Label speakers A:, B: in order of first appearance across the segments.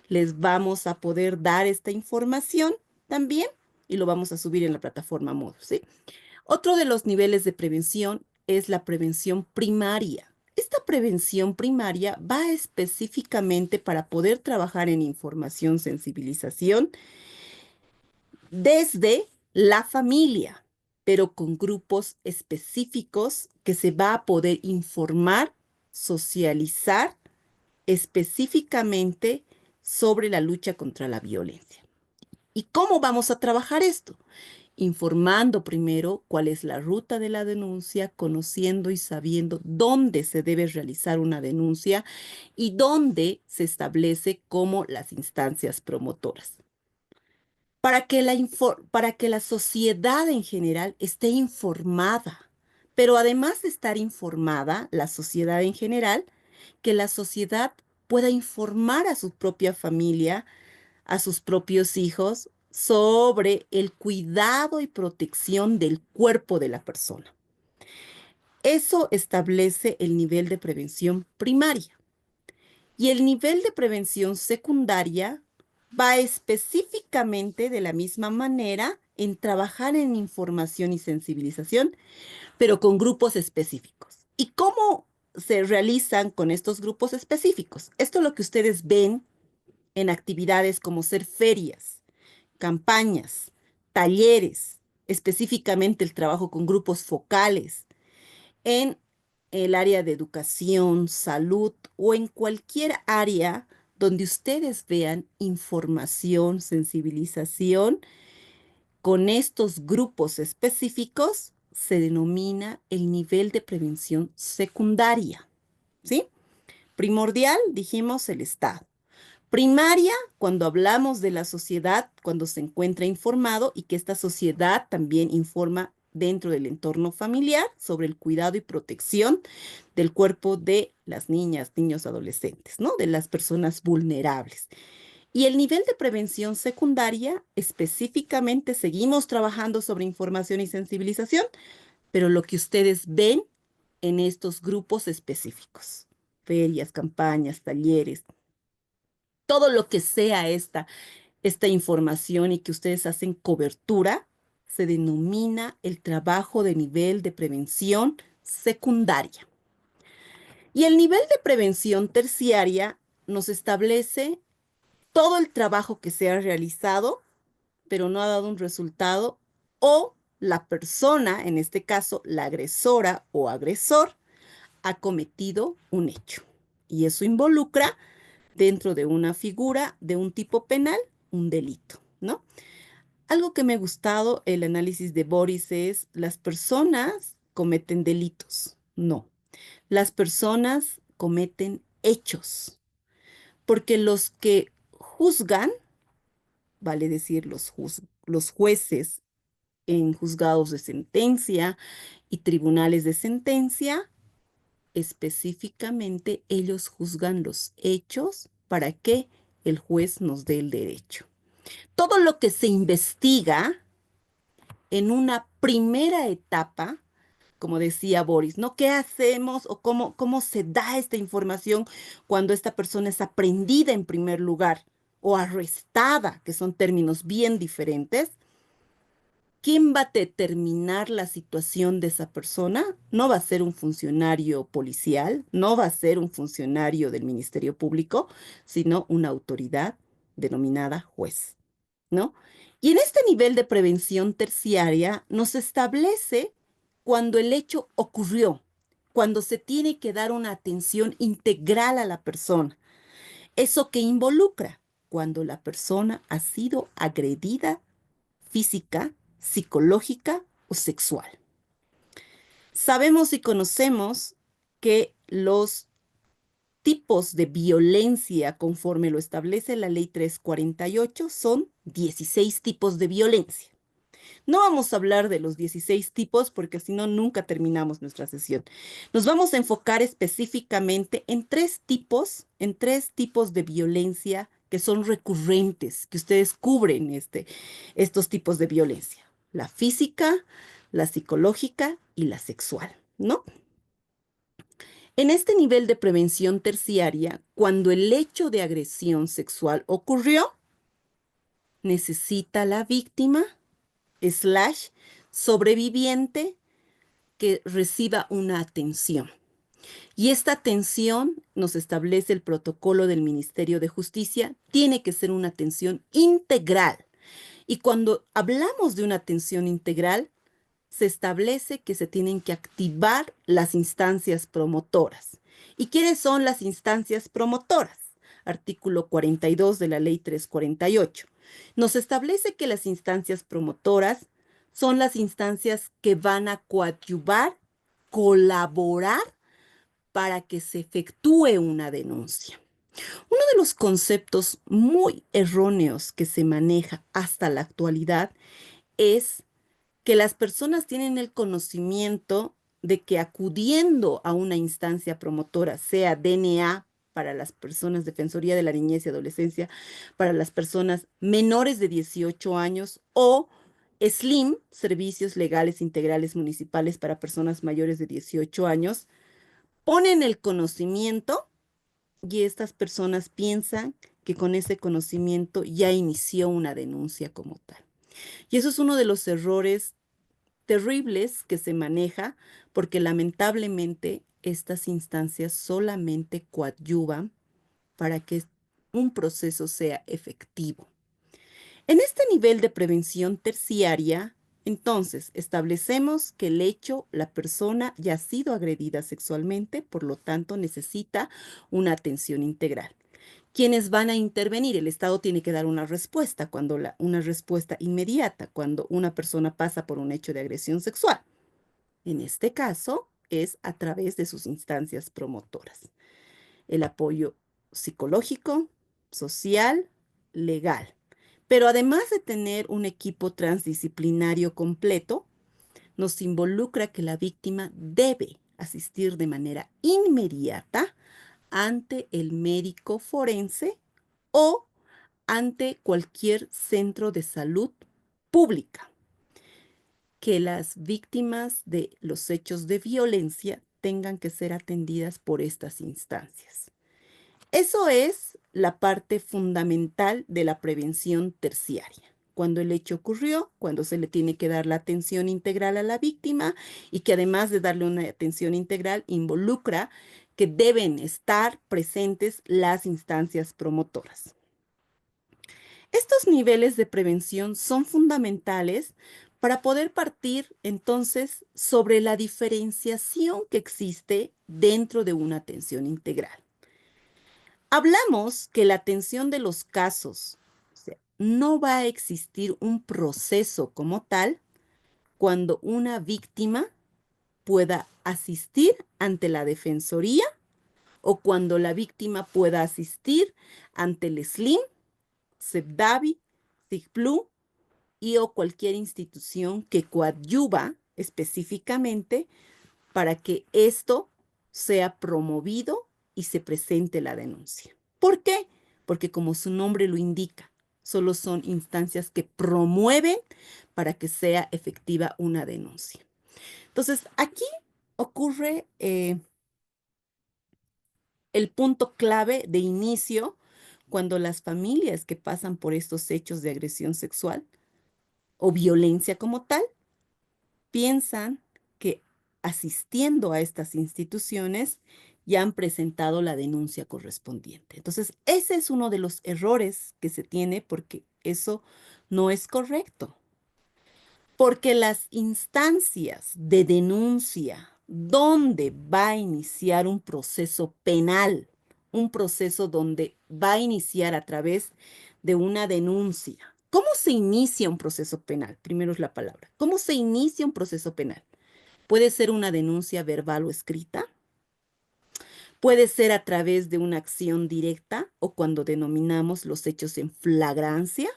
A: les vamos a poder dar esta información también y lo vamos a subir en la plataforma Moodle, ¿sí? Otro de los niveles de prevención es la prevención primaria. Esta prevención primaria va específicamente para poder trabajar en información, sensibilización desde la familia, pero con grupos específicos que se va a poder informar, socializar específicamente sobre la lucha contra la violencia. ¿Y cómo vamos a trabajar esto? Informando primero cuál es la ruta de la denuncia, conociendo y sabiendo dónde se debe realizar una denuncia y dónde se establece como las instancias promotoras. Para que la sociedad en general esté informada, pero además de estar informada, la sociedad en general, que la sociedad pueda informar a su propia familia, a sus propios hijos sobre el cuidado y protección del cuerpo de la persona. Eso establece el nivel de prevención primaria. Y el nivel de prevención secundaria va específicamente de la misma manera en trabajar en información y sensibilización, pero con grupos específicos. ¿Y cómo se realizan con estos grupos específicos? Esto es lo que ustedes ven en actividades como ser ferias, campañas, talleres, específicamente el trabajo con grupos focales en el área de educación, salud o en cualquier área donde ustedes vean información, sensibilización con estos grupos específicos, se denomina el nivel de prevención secundaria, ¿sí? Primordial, dijimos, el Estado. Primaria, cuando hablamos de la sociedad, cuando se encuentra informado y que esta sociedad también informa dentro del entorno familiar sobre el cuidado y protección del cuerpo de las niñas, niños, adolescentes, ¿no? De las personas vulnerables. Y el nivel de prevención secundaria, específicamente seguimos trabajando sobre información y sensibilización, pero lo que ustedes ven en estos grupos específicos, ferias, campañas, talleres, todo lo que sea esta información y que ustedes hacen cobertura, se denomina el trabajo de nivel de prevención secundaria. Y el nivel de prevención terciaria nos establece todo el trabajo que se ha realizado, pero no ha dado un resultado, o la persona, en este caso la agresora o agresor, ha cometido un hecho. Y eso involucra dentro de una figura de un tipo penal, un delito, ¿no? Algo que me ha gustado el análisis de Boris es, las personas cometen delitos. No, las personas cometen hechos, porque los que juzgan, vale decir los jueces en juzgados de sentencia y tribunales de sentencia, específicamente ellos juzgan los hechos para que el juez nos dé el derecho. Todo lo que se investiga en una primera etapa, como decía Boris, ¿no? ¿Qué hacemos o cómo se da esta información cuando esta persona es aprendida en primer lugar o arrestada, que son términos bien diferentes? ¿Quién va a determinar la situación de esa persona? No va a ser un funcionario policial, no va a ser un funcionario del Ministerio Público, sino una autoridad denominada juez, ¿no? Y en este nivel de prevención terciaria nos establece cuando el hecho ocurrió, cuando se tiene que dar una atención integral a la persona. ¿Eso que involucra? Cuando la persona ha sido agredida física, psicológica o sexual. Sabemos y conocemos que los tipos de violencia, conforme lo establece la Ley 348, son 16 tipos de violencia. No vamos a hablar de los 16 tipos porque si no, nunca terminamos nuestra sesión. Nos vamos a enfocar específicamente en tres tipos de violencia que son recurrentes, que ustedes cubren estos tipos de violencia. La física, la psicológica y la sexual, ¿no? En este nivel de prevención terciaria, cuando el hecho de agresión sexual ocurrió, necesita la víctima slash sobreviviente que reciba una atención. Y esta atención, nos establece el protocolo del Ministerio de Justicia, tiene que ser una atención integral. Y cuando hablamos de una atención integral, se establece que se tienen que activar las instancias promotoras. ¿Y quiénes son las instancias promotoras? Artículo 42 de la Ley 348. Nos establece que las instancias promotoras son las instancias que van a coadyuvar, colaborar para que se efectúe una denuncia. Uno de los conceptos muy erróneos que se maneja hasta la actualidad es que las personas tienen el conocimiento de que acudiendo a una instancia promotora, sea DNA para las personas, Defensoría de la Niñez y Adolescencia, para las personas menores de 18 años, o SLIM, Servicios Legales Integrales Municipales para personas mayores de 18 años, ponen el conocimiento y estas personas piensan que con ese conocimiento ya inició una denuncia como tal. Y eso es uno de los errores terribles que se maneja porque lamentablemente estas instancias solamente coadyuvan para que un proceso sea efectivo. En este nivel de prevención terciaria, entonces establecemos que el hecho, la persona ya ha sido agredida sexualmente, por lo tanto necesita una atención integral. ¿Quiénes van a intervenir? El Estado tiene que dar una respuesta, una respuesta inmediata cuando una persona pasa por un hecho de agresión sexual. En este caso, es a través de sus instancias promotoras. El apoyo psicológico, social, legal. Pero además de tener un equipo transdisciplinario completo, nos involucra que la víctima debe asistir de manera inmediata ante el médico forense o ante cualquier centro de salud pública. Que las víctimas de los hechos de violencia tengan que ser atendidas por estas instancias. Eso es la parte fundamental de la prevención terciaria. Cuando el hecho ocurrió, cuando se le tiene que dar la atención integral a la víctima y que además de darle una atención integral involucra que deben estar presentes las instancias promotoras. Estos niveles de prevención son fundamentales para poder partir entonces sobre la diferenciación que existe dentro de una atención integral. Hablamos que la atención de los casos, o sea, no va a existir un proceso como tal cuando una víctima pueda asistir ante la defensoría o cuando la víctima pueda asistir ante el SLIM, CEPDAVI, SIGPLU y o cualquier institución que coadyuva específicamente para que esto sea promovido y se presente la denuncia. ¿Por qué? Porque como su nombre lo indica, solo son instancias que promueven para que sea efectiva una denuncia. Entonces, aquí ocurre el punto clave de inicio cuando las familias que pasan por estos hechos de agresión sexual o violencia como tal piensan que asistiendo a estas instituciones ya han presentado la denuncia correspondiente. Entonces, ese es uno de los errores que se tiene porque eso no es correcto. Porque las instancias de denuncia donde va a iniciar un proceso penal, un proceso donde va a iniciar a través de una denuncia. ¿Cómo se inicia un proceso penal? Primero es la palabra. ¿Cómo se inicia un proceso penal? Puede ser una denuncia verbal o escrita, puede ser a través de una acción directa o cuando denominamos los hechos en flagrancia,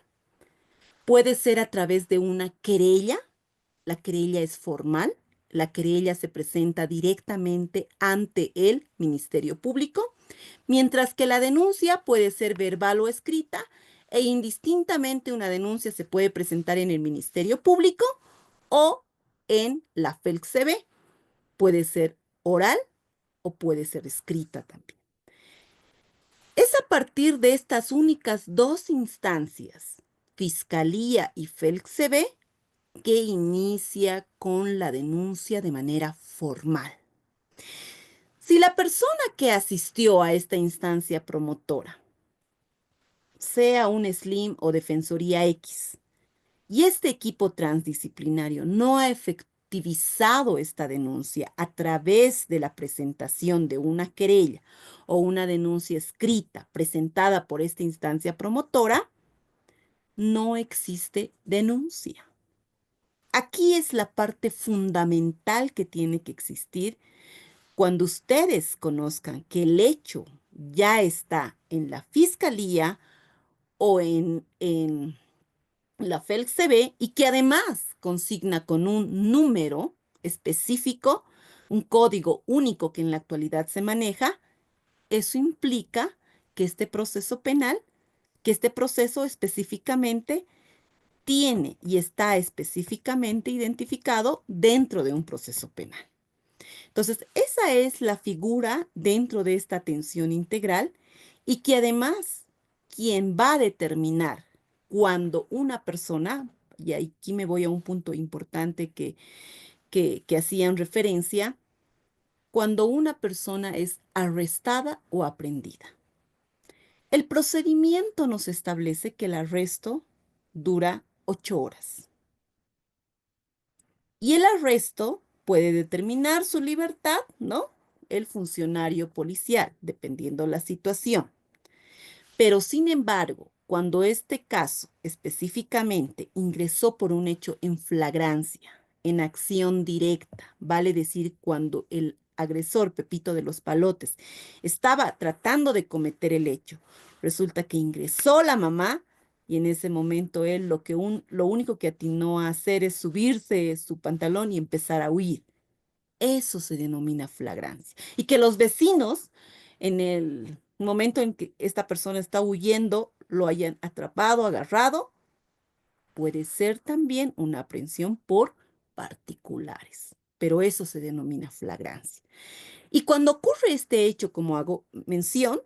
A: puede ser a través de una querella. La querella es formal. La querella se presenta directamente ante el Ministerio Público, mientras que la denuncia puede ser verbal o escrita e indistintamente una denuncia se puede presentar en el Ministerio Público o en la FELCB. Puede ser oral o puede ser escrita también. Es a partir de estas únicas dos instancias, Fiscalía y FELCB, que inicia con la denuncia de manera formal. Si la persona que asistió a esta instancia promotora, sea un SLIM o Defensoría X, y este equipo transdisciplinario no ha efectivizado esta denuncia a través de la presentación de una querella o una denuncia escrita presentada por esta instancia promotora, no existe denuncia. Aquí es la parte fundamental que tiene que existir cuando ustedes conozcan que el hecho ya está en la fiscalía o en la FELCB y que además consigna con un número específico, un código único que en la actualidad se maneja, eso implica que este proceso penal, que este proceso específicamente tiene y está específicamente identificado dentro de un proceso penal. Entonces, esa es la figura dentro de esta atención integral y que además quien va a determinar cuando una persona, y aquí me voy a un punto importante que hacían referencia, cuando una persona es arrestada o aprehendida. El procedimiento nos establece que el arresto dura 8 horas. Y el arresto puede determinar su libertad, ¿no? El funcionario policial, dependiendo la situación. Pero sin embargo, cuando este caso específicamente ingresó por un hecho en flagrancia, en acción directa, vale decir, cuando el agresor, Pepito de los Palotes, estaba tratando de cometer el hecho, resulta que ingresó la mamá y en ese momento él lo único que atinó a hacer es subirse su pantalón y empezar a huir. Eso se denomina flagrancia. Y que los vecinos, en el momento en que esta persona está huyendo, lo hayan atrapado, agarrado, puede ser también una aprehensión por particulares. Pero eso se denomina flagrancia. Y cuando ocurre este hecho, como hago mención,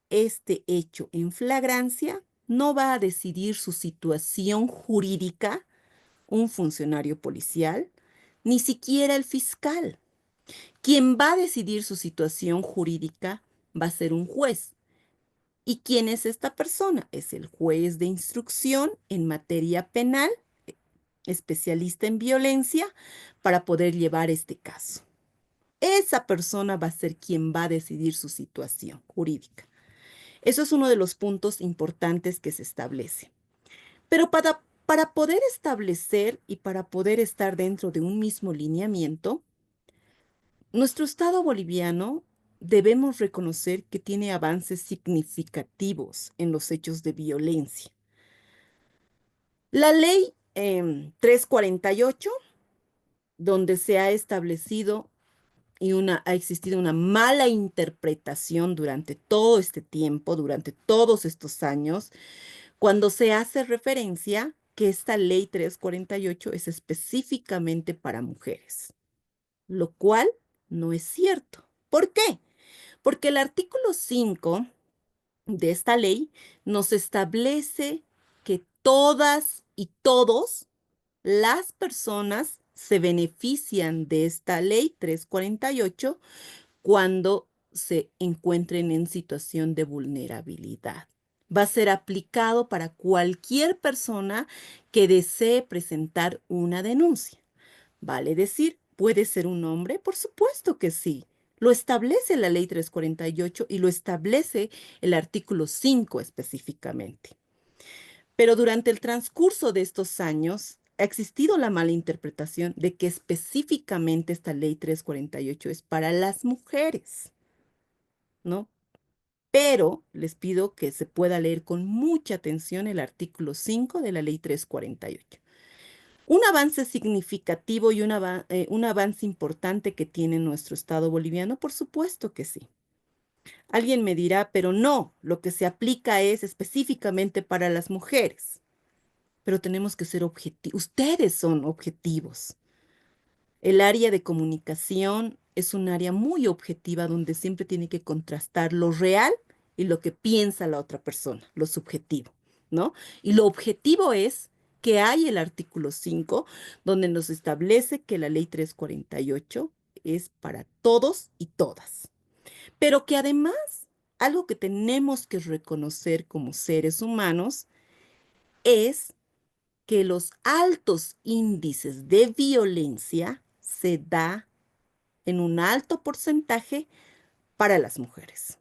A: este hecho en flagrancia no va a decidir su situación jurídica un funcionario policial, ni siquiera el fiscal. Quien va a decidir su situación jurídica va a ser un juez. ¿Y quién es esta persona? Es el juez de instrucción en materia penal, especialista en violencia, para poder llevar este caso. Esa persona va a ser quien va a decidir su situación jurídica. Eso es uno de los puntos importantes que se establece. Pero para poder establecer y para poder estar dentro de un mismo lineamiento, nuestro Estado boliviano debemos reconocer que tiene avances significativos en los hechos de violencia. La ley 348, donde se ha establecido y ha existido una mala interpretación durante todo este tiempo, durante todos estos años, cuando se hace referencia que esta ley 348 es específicamente para mujeres, lo cual no es cierto. ¿Por qué? Porque el artículo 5 de esta ley nos establece que todas y todos las personas se benefician de esta ley 348 cuando se encuentren en situación de vulnerabilidad. Va a ser aplicado para cualquier persona que desee presentar una denuncia. Vale decir, ¿puede ser un hombre? Por supuesto que sí. Lo establece la ley 348 y lo establece el artículo 5 específicamente. Pero durante el transcurso de estos años ha existido la mala interpretación de que específicamente esta ley 348 es para las mujeres, ¿no? Pero les pido que se pueda leer con mucha atención el artículo 5 de la ley 348. Un avance significativo y un avance importante que tiene nuestro Estado boliviano, por supuesto que sí. Alguien me dirá, pero no, lo que se aplica es específicamente para las mujeres. Pero tenemos que ser objetivos. Ustedes son objetivos. El área de comunicación es un área muy objetiva donde siempre tiene que contrastar lo real y lo que piensa la otra persona, lo subjetivo, ¿no? Y lo objetivo es que hay el artículo 5 donde nos establece que la ley 348 es para todos y todas, pero que además algo que tenemos que reconocer como seres humanos es que los altos índices de violencia se da en un alto porcentaje para las mujeres.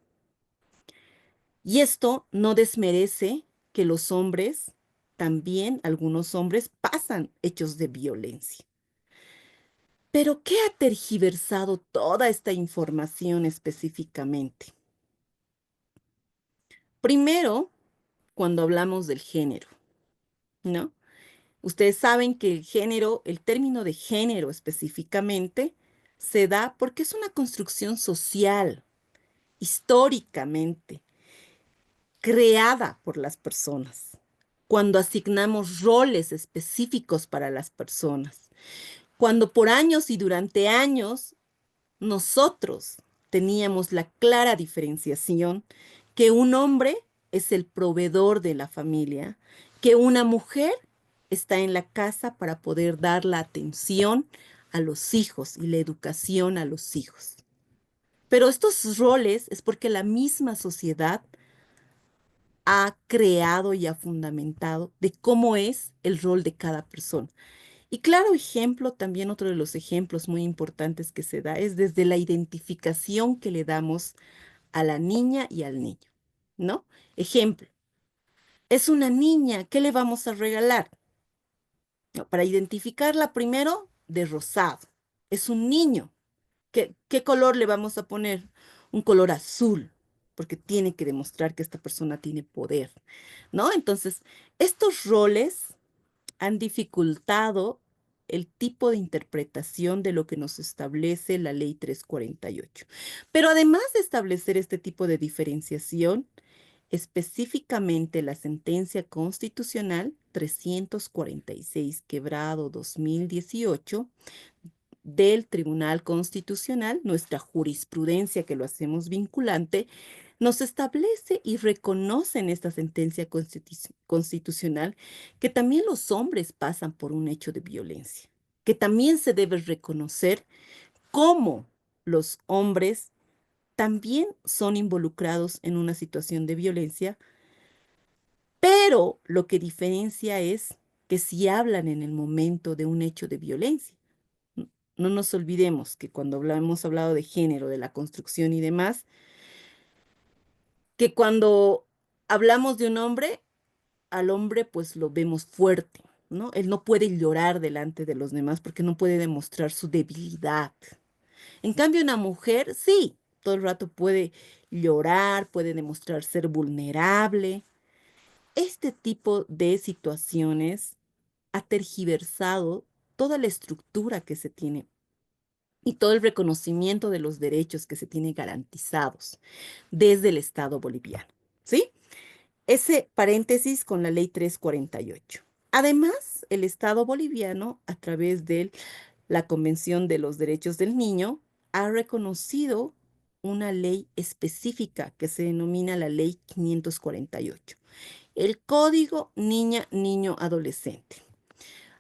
A: Y esto no desmerece que los hombres, también algunos hombres, pasan hechos de violencia. Pero ¿qué ha tergiversado toda esta información específicamente? Primero, cuando hablamos del género, ¿no? Ustedes saben que el género, el término de género específicamente, se da porque es una construcción social, históricamente, creada por las personas, cuando asignamos roles específicos para las personas, cuando por años y durante años nosotros teníamos la clara diferenciación que un hombre es el proveedor de la familia, que una mujer está en la casa para poder dar la atención a los hijos y la educación a los hijos. Pero estos roles es porque la misma sociedad ha creado y ha fundamentado de cómo es el rol de cada persona. Y claro ejemplo, también otro de los ejemplos muy importantes que se da es desde la identificación que le damos a la niña y al niño, ¿no? Ejemplo, es una niña, ¿qué le vamos a regalar? No, para identificarla primero, de rosado. Es un niño, ¿qué color le vamos a poner? Un color azul, porque tiene que demostrar que esta persona tiene poder, ¿no? Entonces, estos roles han dificultado el tipo de interpretación de lo que nos establece la Ley 348. Pero además de establecer este tipo de diferenciación, específicamente la sentencia constitucional 346 quebrado 2018 del Tribunal Constitucional, nuestra jurisprudencia que lo hacemos vinculante, nos establece y reconoce en esta sentencia constitucional que también los hombres pasan por un hecho de violencia, que también se debe reconocer cómo los hombres también son involucrados en una situación de violencia, pero lo que diferencia es que si hablan en el momento de un hecho de violencia. No nos olvidemos que cuando hemos hablado de género, de la construcción y demás, que cuando hablamos de un hombre, al hombre pues lo vemos fuerte, ¿no? Él no puede llorar delante de los demás porque no puede demostrar su debilidad. En cambio, una mujer, sí, todo el rato puede llorar, puede demostrar ser vulnerable. Este tipo de situaciones ha tergiversado toda la estructura que se tiene y todo el reconocimiento de los derechos que se tiene garantizados desde el Estado boliviano. ¿Sí? Ese paréntesis con la ley 348. Además, el Estado boliviano, a través de la Convención de los Derechos del Niño, ha reconocido una ley específica que se denomina la Ley 548, el Código Niña, Niño, Adolescente.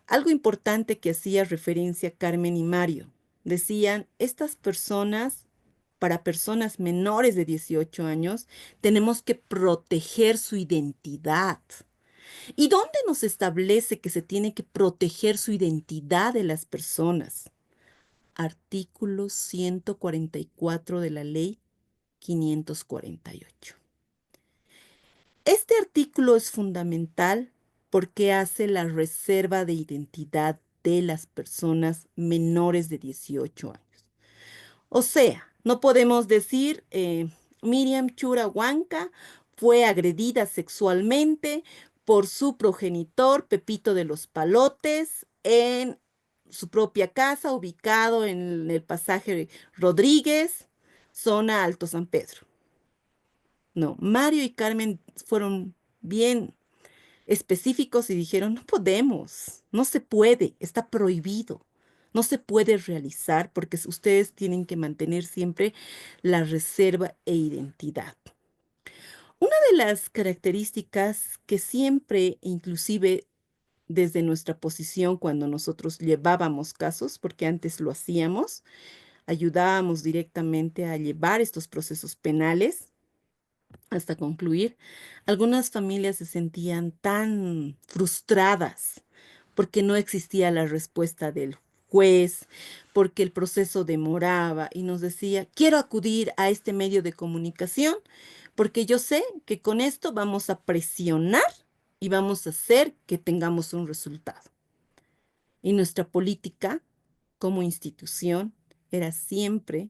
A: Algo importante que hacía referencia Carmen y Mario. Decían, estas personas, para personas menores de 18 años, tenemos que proteger su identidad. ¿Y dónde nos establece que se tiene que proteger su identidad de las personas? Artículo 144 de la ley 548. Este artículo es fundamental porque hace la reserva de identidad de las personas menores de 18 años. O sea, no podemos decir Miriam Chura Huanca fue agredida sexualmente por su progenitor Pepito de los Palotes en su propia casa, ubicado en el pasaje Rodríguez, zona Alto San Pedro. No, Mario y Carmen fueron bien específicos y dijeron, no podemos, no se puede, está prohibido. No se puede realizar porque ustedes tienen que mantener siempre la reserva e identidad. Una de las características que siempre, inclusive desde nuestra posición cuando nosotros llevábamos casos, porque antes lo hacíamos, ayudábamos directamente a llevar estos procesos penales hasta concluir, algunas familias se sentían tan frustradas porque no existía la respuesta del juez, porque el proceso demoraba y nos decía, quiero acudir a este medio de comunicación porque yo sé que con esto vamos a presionar y vamos a hacer que tengamos un resultado. Y nuestra política como institución era siempre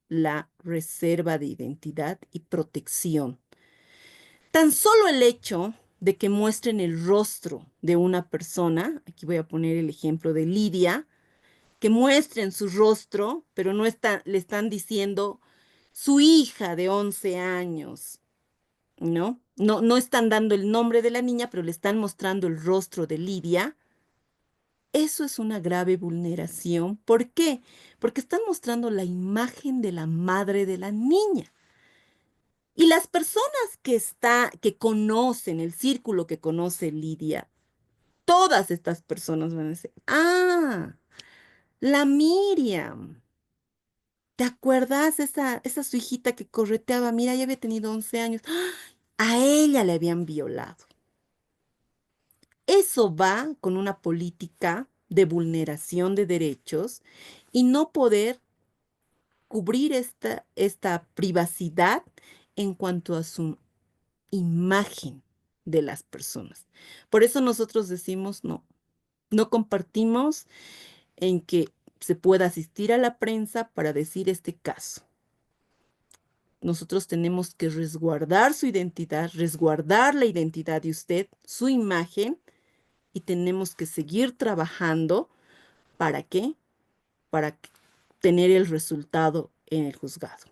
A: la reserva de identidad y protección. Tan solo el hecho de que muestren el rostro de una persona, aquí voy a poner el ejemplo de Lidia, que muestren su rostro, pero no le están diciendo su hija de 11 años, ¿no? No están dando el nombre de la niña, pero le están mostrando el rostro de Lidia. Eso es una grave vulneración. ¿Por qué? Porque están mostrando la imagen de la madre de la niña. Y las personas que conocen, el círculo que conoce Lidia, todas estas personas van a decir, ah, la Miriam, ¿te acuerdas esa su hijita que correteaba? Mira, ya había tenido 11 años. ¡Ah! A ella le habían violado. Eso va con una política de vulneración de derechos y no poder cubrir esta privacidad en cuanto a su imagen de las personas. Por eso nosotros decimos no, no compartimos en que se pueda asistir a la prensa para decir este caso. Nosotros tenemos que resguardar su identidad, resguardar la identidad de usted, su imagen, y tenemos que seguir trabajando. ¿Para qué? Para tener el resultado en el juzgado.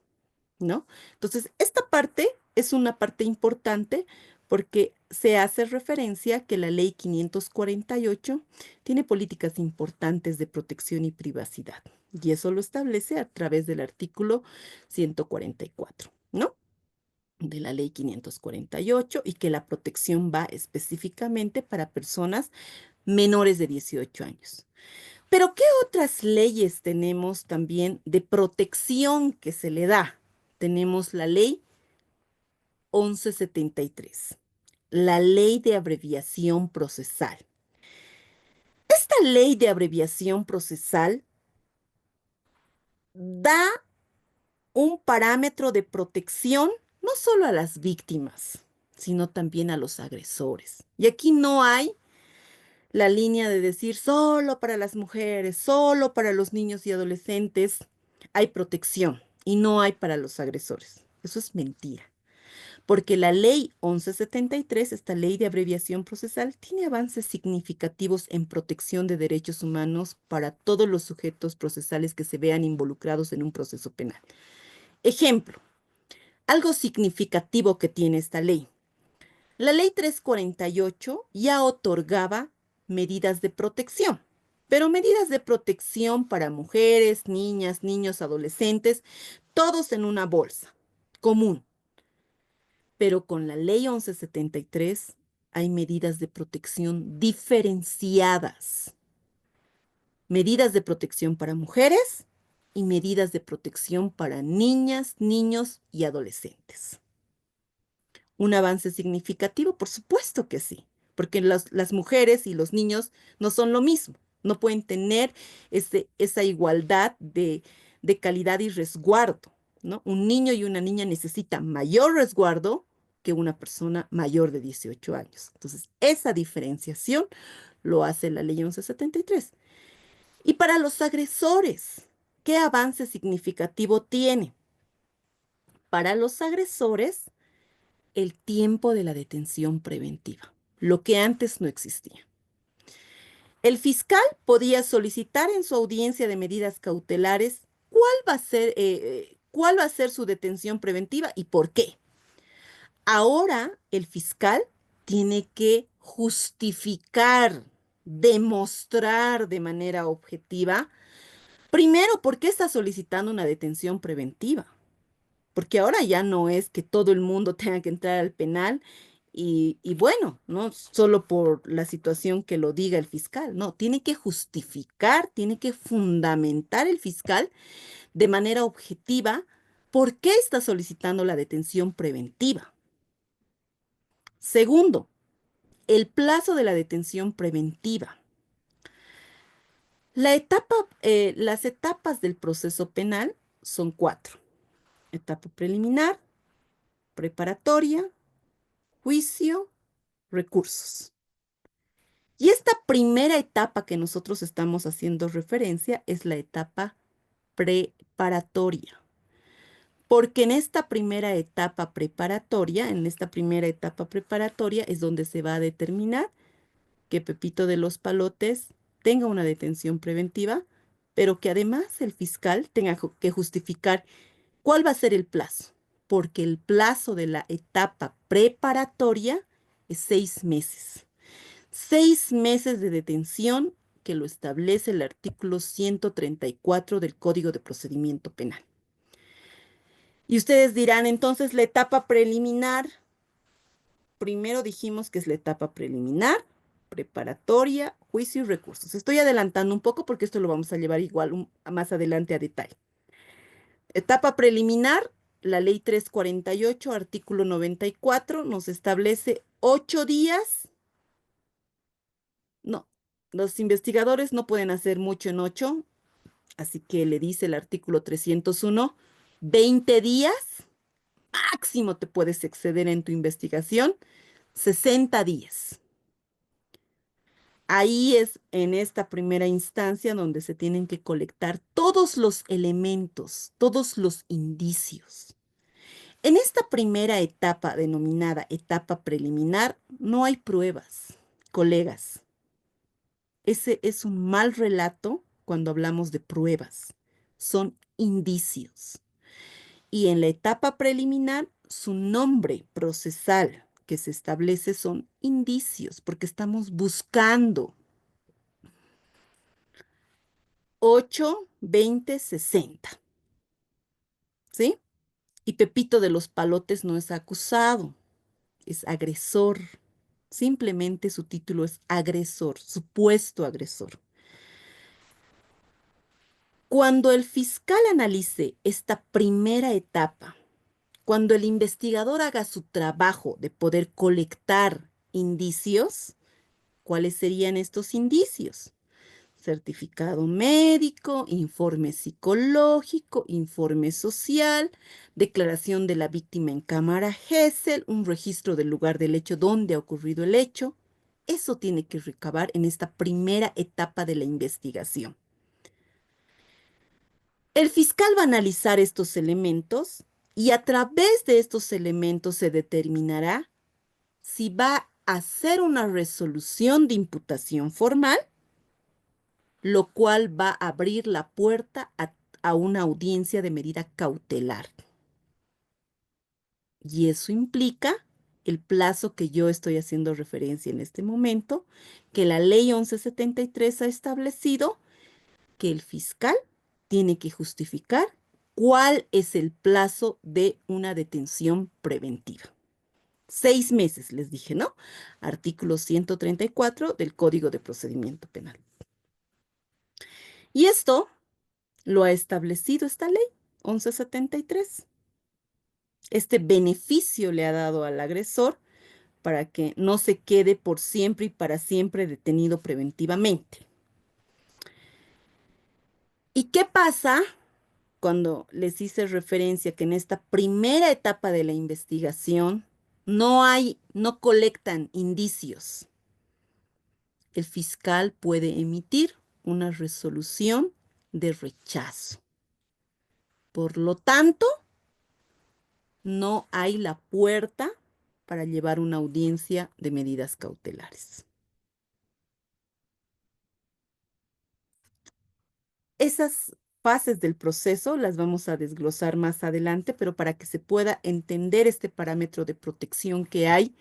A: ¿No? Entonces, esta parte es una parte importante porque se hace referencia que la ley 548 tiene políticas importantes de protección y privacidad. Y eso lo establece a través del artículo 144, ¿no? De la ley 548 y que la protección va específicamente para personas menores de 18 años. Pero ¿qué otras leyes tenemos también de protección que se le da? Tenemos la ley 1173, la ley de abreviación procesal. Esta ley de abreviación procesal da un parámetro de protección no solo a las víctimas, sino también a los agresores. Y aquí no hay la línea de decir solo para las mujeres, solo para los niños y adolescentes hay protección y no hay para los agresores. Eso es mentira, porque la ley 1173, esta ley de abreviación procesal, tiene avances significativos en protección de derechos humanos para todos los sujetos procesales que se vean involucrados en un proceso penal. Ejemplo, algo significativo que tiene esta ley. La ley 348 ya otorgaba medidas de protección, pero medidas de protección para mujeres, niñas, niños, adolescentes, todos en una bolsa común. Pero con la ley 1173 hay medidas de protección diferenciadas. Medidas de protección para mujeres y medidas de protección para niñas, niños y adolescentes. ¿Un avance significativo? Por supuesto que sí, porque las mujeres y los niños no son lo mismo, no pueden tener esa igualdad de calidad y resguardo, ¿no? Un niño y una niña necesitan mayor resguardo que una persona mayor de 18 años. Entonces, esa diferenciación lo hace la ley 1173. Y para los agresores, ¿qué avance significativo tiene? Para los agresores, el tiempo de la detención preventiva, lo que antes no existía. El fiscal podía solicitar en su audiencia de medidas cautelares cuál va a ser su detención preventiva y por qué. Ahora el fiscal tiene que justificar, demostrar de manera objetiva Primero, ¿por qué está solicitando una detención preventiva? Porque ahora ya no es que todo el mundo tenga que entrar al penal y bueno, no solo por la situación que lo diga el fiscal, no, tiene que justificar, tiene que fundamentar el fiscal de manera objetiva por qué está solicitando la detención preventiva. Segundo, el plazo de la detención preventiva. Las etapas del proceso penal son cuatro. Etapa preliminar, preparatoria, juicio, recursos. Y esta primera etapa que nosotros estamos haciendo referencia es la etapa preparatoria. Porque en esta primera etapa preparatoria es donde se va a determinar que Pepito de los Palotes tenga una detención preventiva, pero que además el fiscal tenga que justificar cuál va a ser el plazo, porque el plazo de la etapa preparatoria es 6 meses. 6 meses de detención que lo establece el artículo 134 del Código de Procedimiento Penal. Y ustedes dirán, entonces, la etapa preliminar, primero dijimos que es la etapa preliminar, preparatoria, juicio y recursos. Estoy adelantando un poco porque esto lo vamos a llevar igual más adelante a detalle. Etapa preliminar, la ley 348, artículo 94, nos establece 8 días. No, los investigadores no pueden hacer mucho en 8, así que le dice el artículo 301, 20 días, máximo te puedes exceder en tu investigación, 60 días. Ahí es en esta primera instancia donde se tienen que colectar todos los elementos, todos los indicios. En esta primera etapa, denominada etapa preliminar, no hay pruebas, colegas. Ese es un mal relato cuando hablamos de pruebas. Son indicios. Y en la etapa preliminar, su nombre procesal que se establece son indicios, porque estamos buscando 8, 20, 60. ¿Sí? Y Pepito de los Palotes no es acusado, es agresor. Simplemente su título es agresor, supuesto agresor. Cuando el fiscal analice esta primera etapa, cuando el investigador haga su trabajo de poder colectar indicios, ¿cuáles serían estos indicios? Certificado médico, informe psicológico, informe social, declaración de la víctima en cámara Gesell, un registro del lugar del hecho donde ha ocurrido el hecho. Eso tiene que recabar en esta primera etapa de la investigación. El fiscal va a analizar estos elementos y a través de estos elementos se determinará si va a hacer una resolución de imputación formal, lo cual va a abrir la puerta a una audiencia de medida cautelar. Y eso implica el plazo que yo estoy haciendo referencia en este momento, que la ley 1173 ha establecido que el fiscal tiene que justificar cuál es el plazo de una detención preventiva. 6 meses, les dije, ¿no? Artículo 134 del Código de Procedimiento Penal. Y esto lo ha establecido esta ley 1173. Este beneficio le ha dado al agresor para que no se quede por siempre y para siempre detenido preventivamente. ¿Y qué pasa cuando les hice referencia que en esta primera etapa de la investigación no colectan indicios? El fiscal puede emitir una resolución de rechazo. Por lo tanto, no hay la puerta para llevar una audiencia de medidas cautelares. Esas fases del proceso las vamos a desglosar más adelante, pero para que se pueda entender este parámetro de protección que hay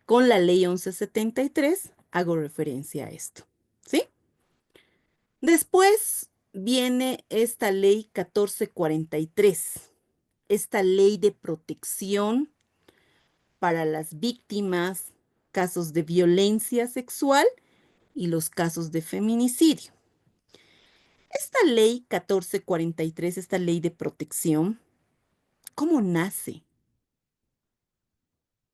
A: con la ley 1173, hago referencia a esto. ¿Sí? Después viene esta ley 1443, esta ley de protección para las víctimas, casos de violencia sexual y los casos de feminicidio. Esta ley 1443, esta ley de protección, ¿cómo nace?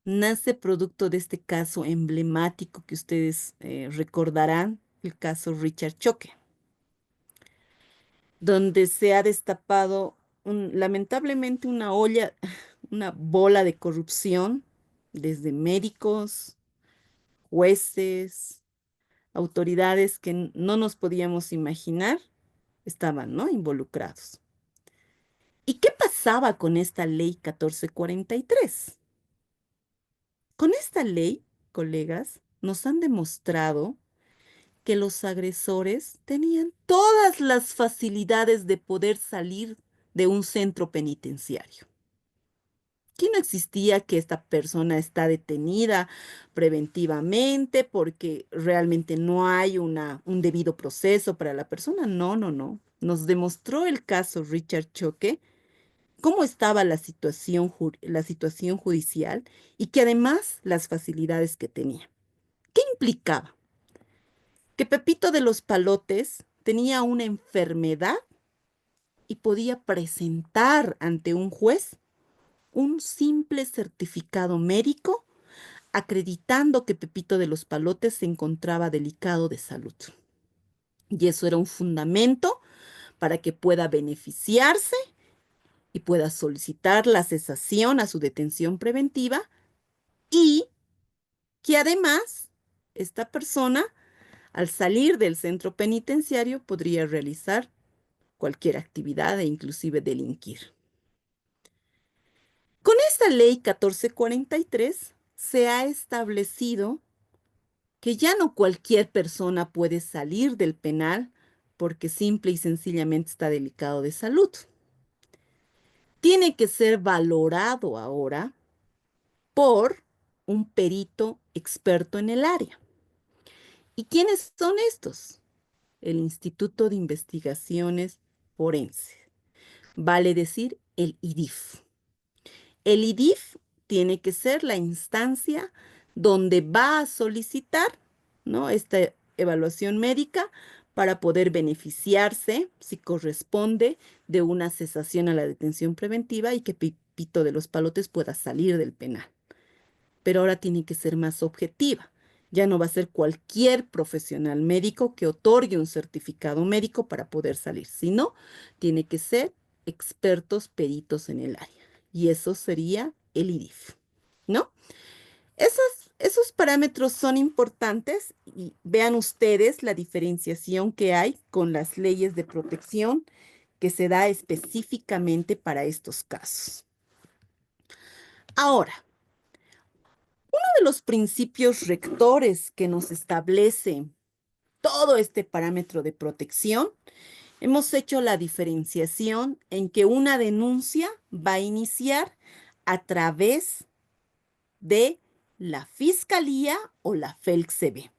A: Nace producto de este caso emblemático que ustedes recordarán, el caso Richard Choque, donde se ha destapado lamentablemente una olla, una bola de corrupción, desde médicos, jueces, autoridades que no nos podíamos imaginar estaban, ¿no?, involucrados. ¿Y qué pasaba con esta ley 1443? Con esta ley, colegas, nos han demostrado que los agresores tenían todas las facilidades de poder salir de un centro penitenciario. Aquí no existía que esta persona está detenida preventivamente porque realmente no hay un debido proceso para la persona. No, no, no. Nos demostró el caso Richard Choque cómo estaba la situación judicial y que además las facilidades que tenía. ¿Qué implicaba? Que Pepito de los Palotes tenía una enfermedad y podía presentar ante un juez un simple certificado médico acreditando que Pepito de los Palotes se encontraba delicado de salud. Y eso era un fundamento para que pueda beneficiarse y pueda solicitar la cesación a su detención preventiva y que además esta persona, al salir del centro penitenciario, podría realizar cualquier actividad e inclusive delinquir. Con esta ley 1443 se ha establecido que ya no cualquier persona puede salir del penal porque simple y sencillamente está delicado de salud. Tiene que ser valorado ahora por un perito experto en el área. ¿Y quiénes son estos? El Instituto de Investigaciones Forenses, vale decir el IDIF. El IDIF tiene que ser la instancia donde va a solicitar, ¿no?, esta evaluación médica para poder beneficiarse, si corresponde, de una cesación a la detención preventiva y que Pepito de los Palotes pueda salir del penal. Pero ahora tiene que ser más objetiva. Ya no va a ser cualquier profesional médico que otorgue un certificado médico para poder salir, sino tiene que ser expertos peritos en el área. Y eso sería el IDIF, ¿no? Esos parámetros son importantes y vean ustedes la diferenciación que hay con las leyes de protección que se da específicamente para estos casos. Ahora, de los principios rectores que nos establece todo este parámetro de protección, hemos hecho la diferenciación en que una denuncia va a iniciar a través de la Fiscalía o la FELCB,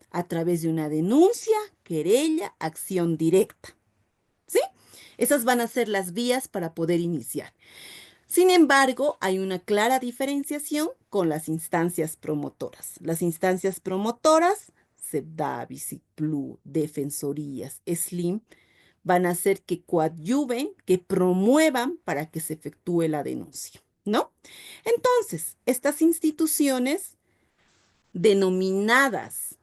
A: a través de una denuncia, querella, acción directa. ¿Sí? Esas van a ser las vías para poder iniciar. Sin embargo, hay una clara diferenciación con las instancias promotoras. Las instancias promotoras, SEPDA, Visiplu, Defensorías, SLIM, van a hacer que coadyuven, que promuevan para que se efectúe la denuncia, ¿no? Entonces, estas instituciones denominadas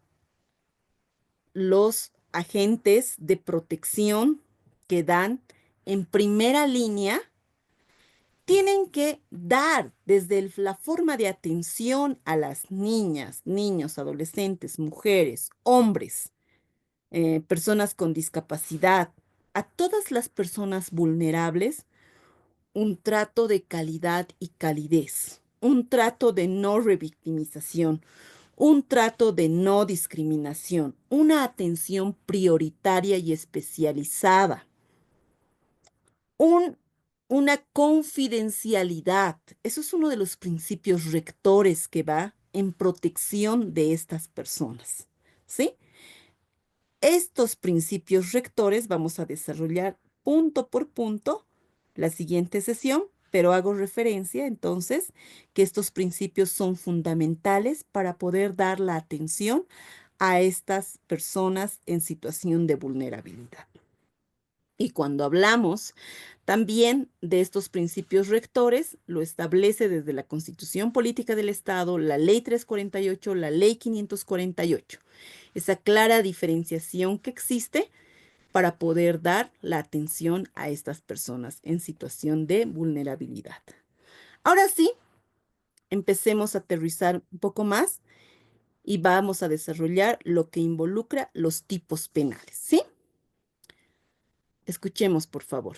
A: los agentes de protección que dan en primera línea tienen que dar desde la forma de atención a las niñas, niños, adolescentes, mujeres, hombres, personas con discapacidad, a todas las personas vulnerables, un trato de calidad y calidez, un trato de no revictimización, un trato de no discriminación, una atención prioritaria y especializada, un, una confidencialidad. Eso es uno de los principios rectores que va en protección de estas personas, ¿sí? estos principios rectores vamos a desarrollar punto por punto la siguiente sesión, pero hago referencia entonces que estos principios son fundamentales para poder dar la atención a estas personas en situación de vulnerabilidad. Y cuando hablamos también de estos principios rectores, lo establece desde la Constitución Política del Estado, la Ley 348, la Ley 548. Esa clara diferenciación que existe para poder dar la atención a estas personas en situación de vulnerabilidad. Ahora sí, empecemos a aterrizar un poco más y vamos a desarrollar lo que involucra los tipos penales, ¿sí? Escuchemos, por favor.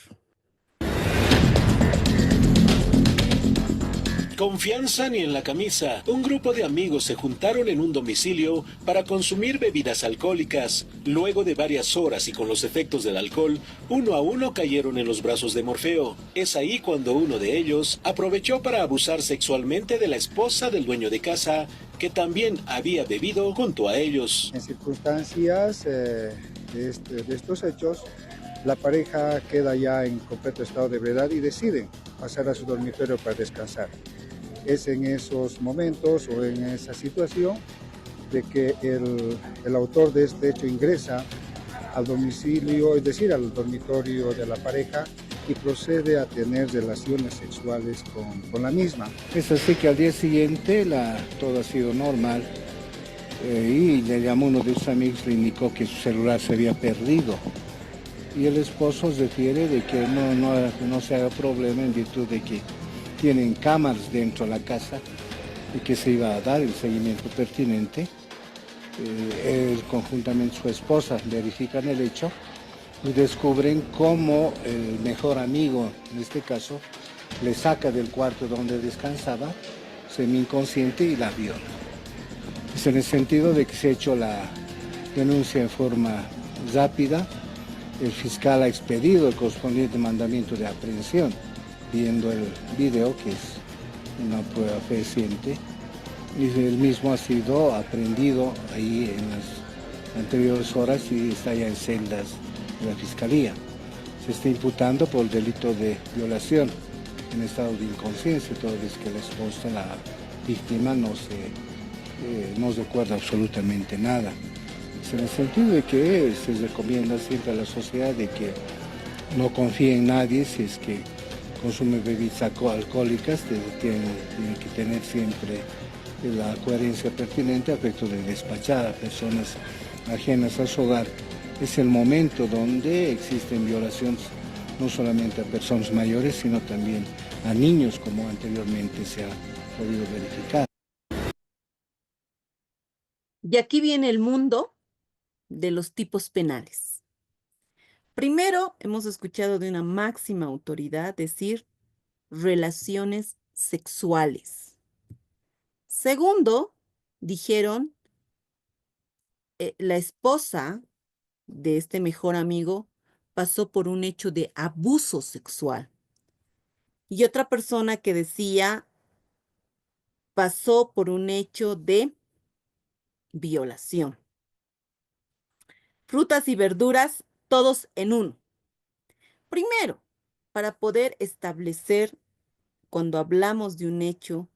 B: Confianza ni en la camisa. Un grupo de amigos se juntaron en un domicilio para consumir bebidas alcohólicas. Luego de varias horas y con los efectos del alcohol, uno a uno cayeron en los brazos de Morfeo. Es ahí cuando uno de ellos aprovechó para abusar sexualmente de la esposa del dueño de casa, que también había bebido junto a ellos.
C: En circunstancias de estos hechos, la pareja queda ya en completo estado de ebriedad y deciden pasar a su dormitorio para descansar. Es en esos momentos o en esa situación de que el autor de este hecho ingresa al domicilio, es decir, al dormitorio de la pareja, y procede a tener relaciones sexuales con la misma.
D: Es así que al día siguiente todo ha sido normal y le llamó uno de sus amigos, le indicó que su celular se había perdido. Y el esposo refiere de que no se haga problema en virtud de que tienen cámaras dentro de la casa y que se iba a dar el seguimiento pertinente. Él conjuntamente su esposa verifican el hecho y descubren cómo el mejor amigo, en este caso, le saca del cuarto donde descansaba, semi inconsciente, y la viola. Es en el sentido de que se ha hecho la denuncia en forma rápida. El fiscal ha expedido el correspondiente mandamiento de aprehensión, viendo el video, que es una prueba fehaciente, y el mismo ha sido aprehendido ahí en las anteriores horas y está ya en celdas de la fiscalía. Se está imputando por el delito de violación en estado de inconsciencia, toda vez que la esposa, la víctima, no recuerda absolutamente nada. En el sentido de que se recomienda siempre a la sociedad de que no confíe en nadie si es que consume bebidas alcohólicas, tiene que tener siempre la coherencia pertinente a efecto de despachar a personas ajenas a su hogar. Es el momento donde existen violaciones no solamente a personas mayores, sino también a niños, como anteriormente se ha podido verificar.
A: Y aquí viene el mundo de los tipos penales. Primero, hemos escuchado de una máxima autoridad decir relaciones sexuales. Segundo, dijeron la esposa de este mejor amigo pasó por un hecho de abuso sexual. Y otra persona que decía pasó por un hecho de violación. Frutas y verduras, todos en uno. Primero, para poder establecer cuando hablamos de un hecho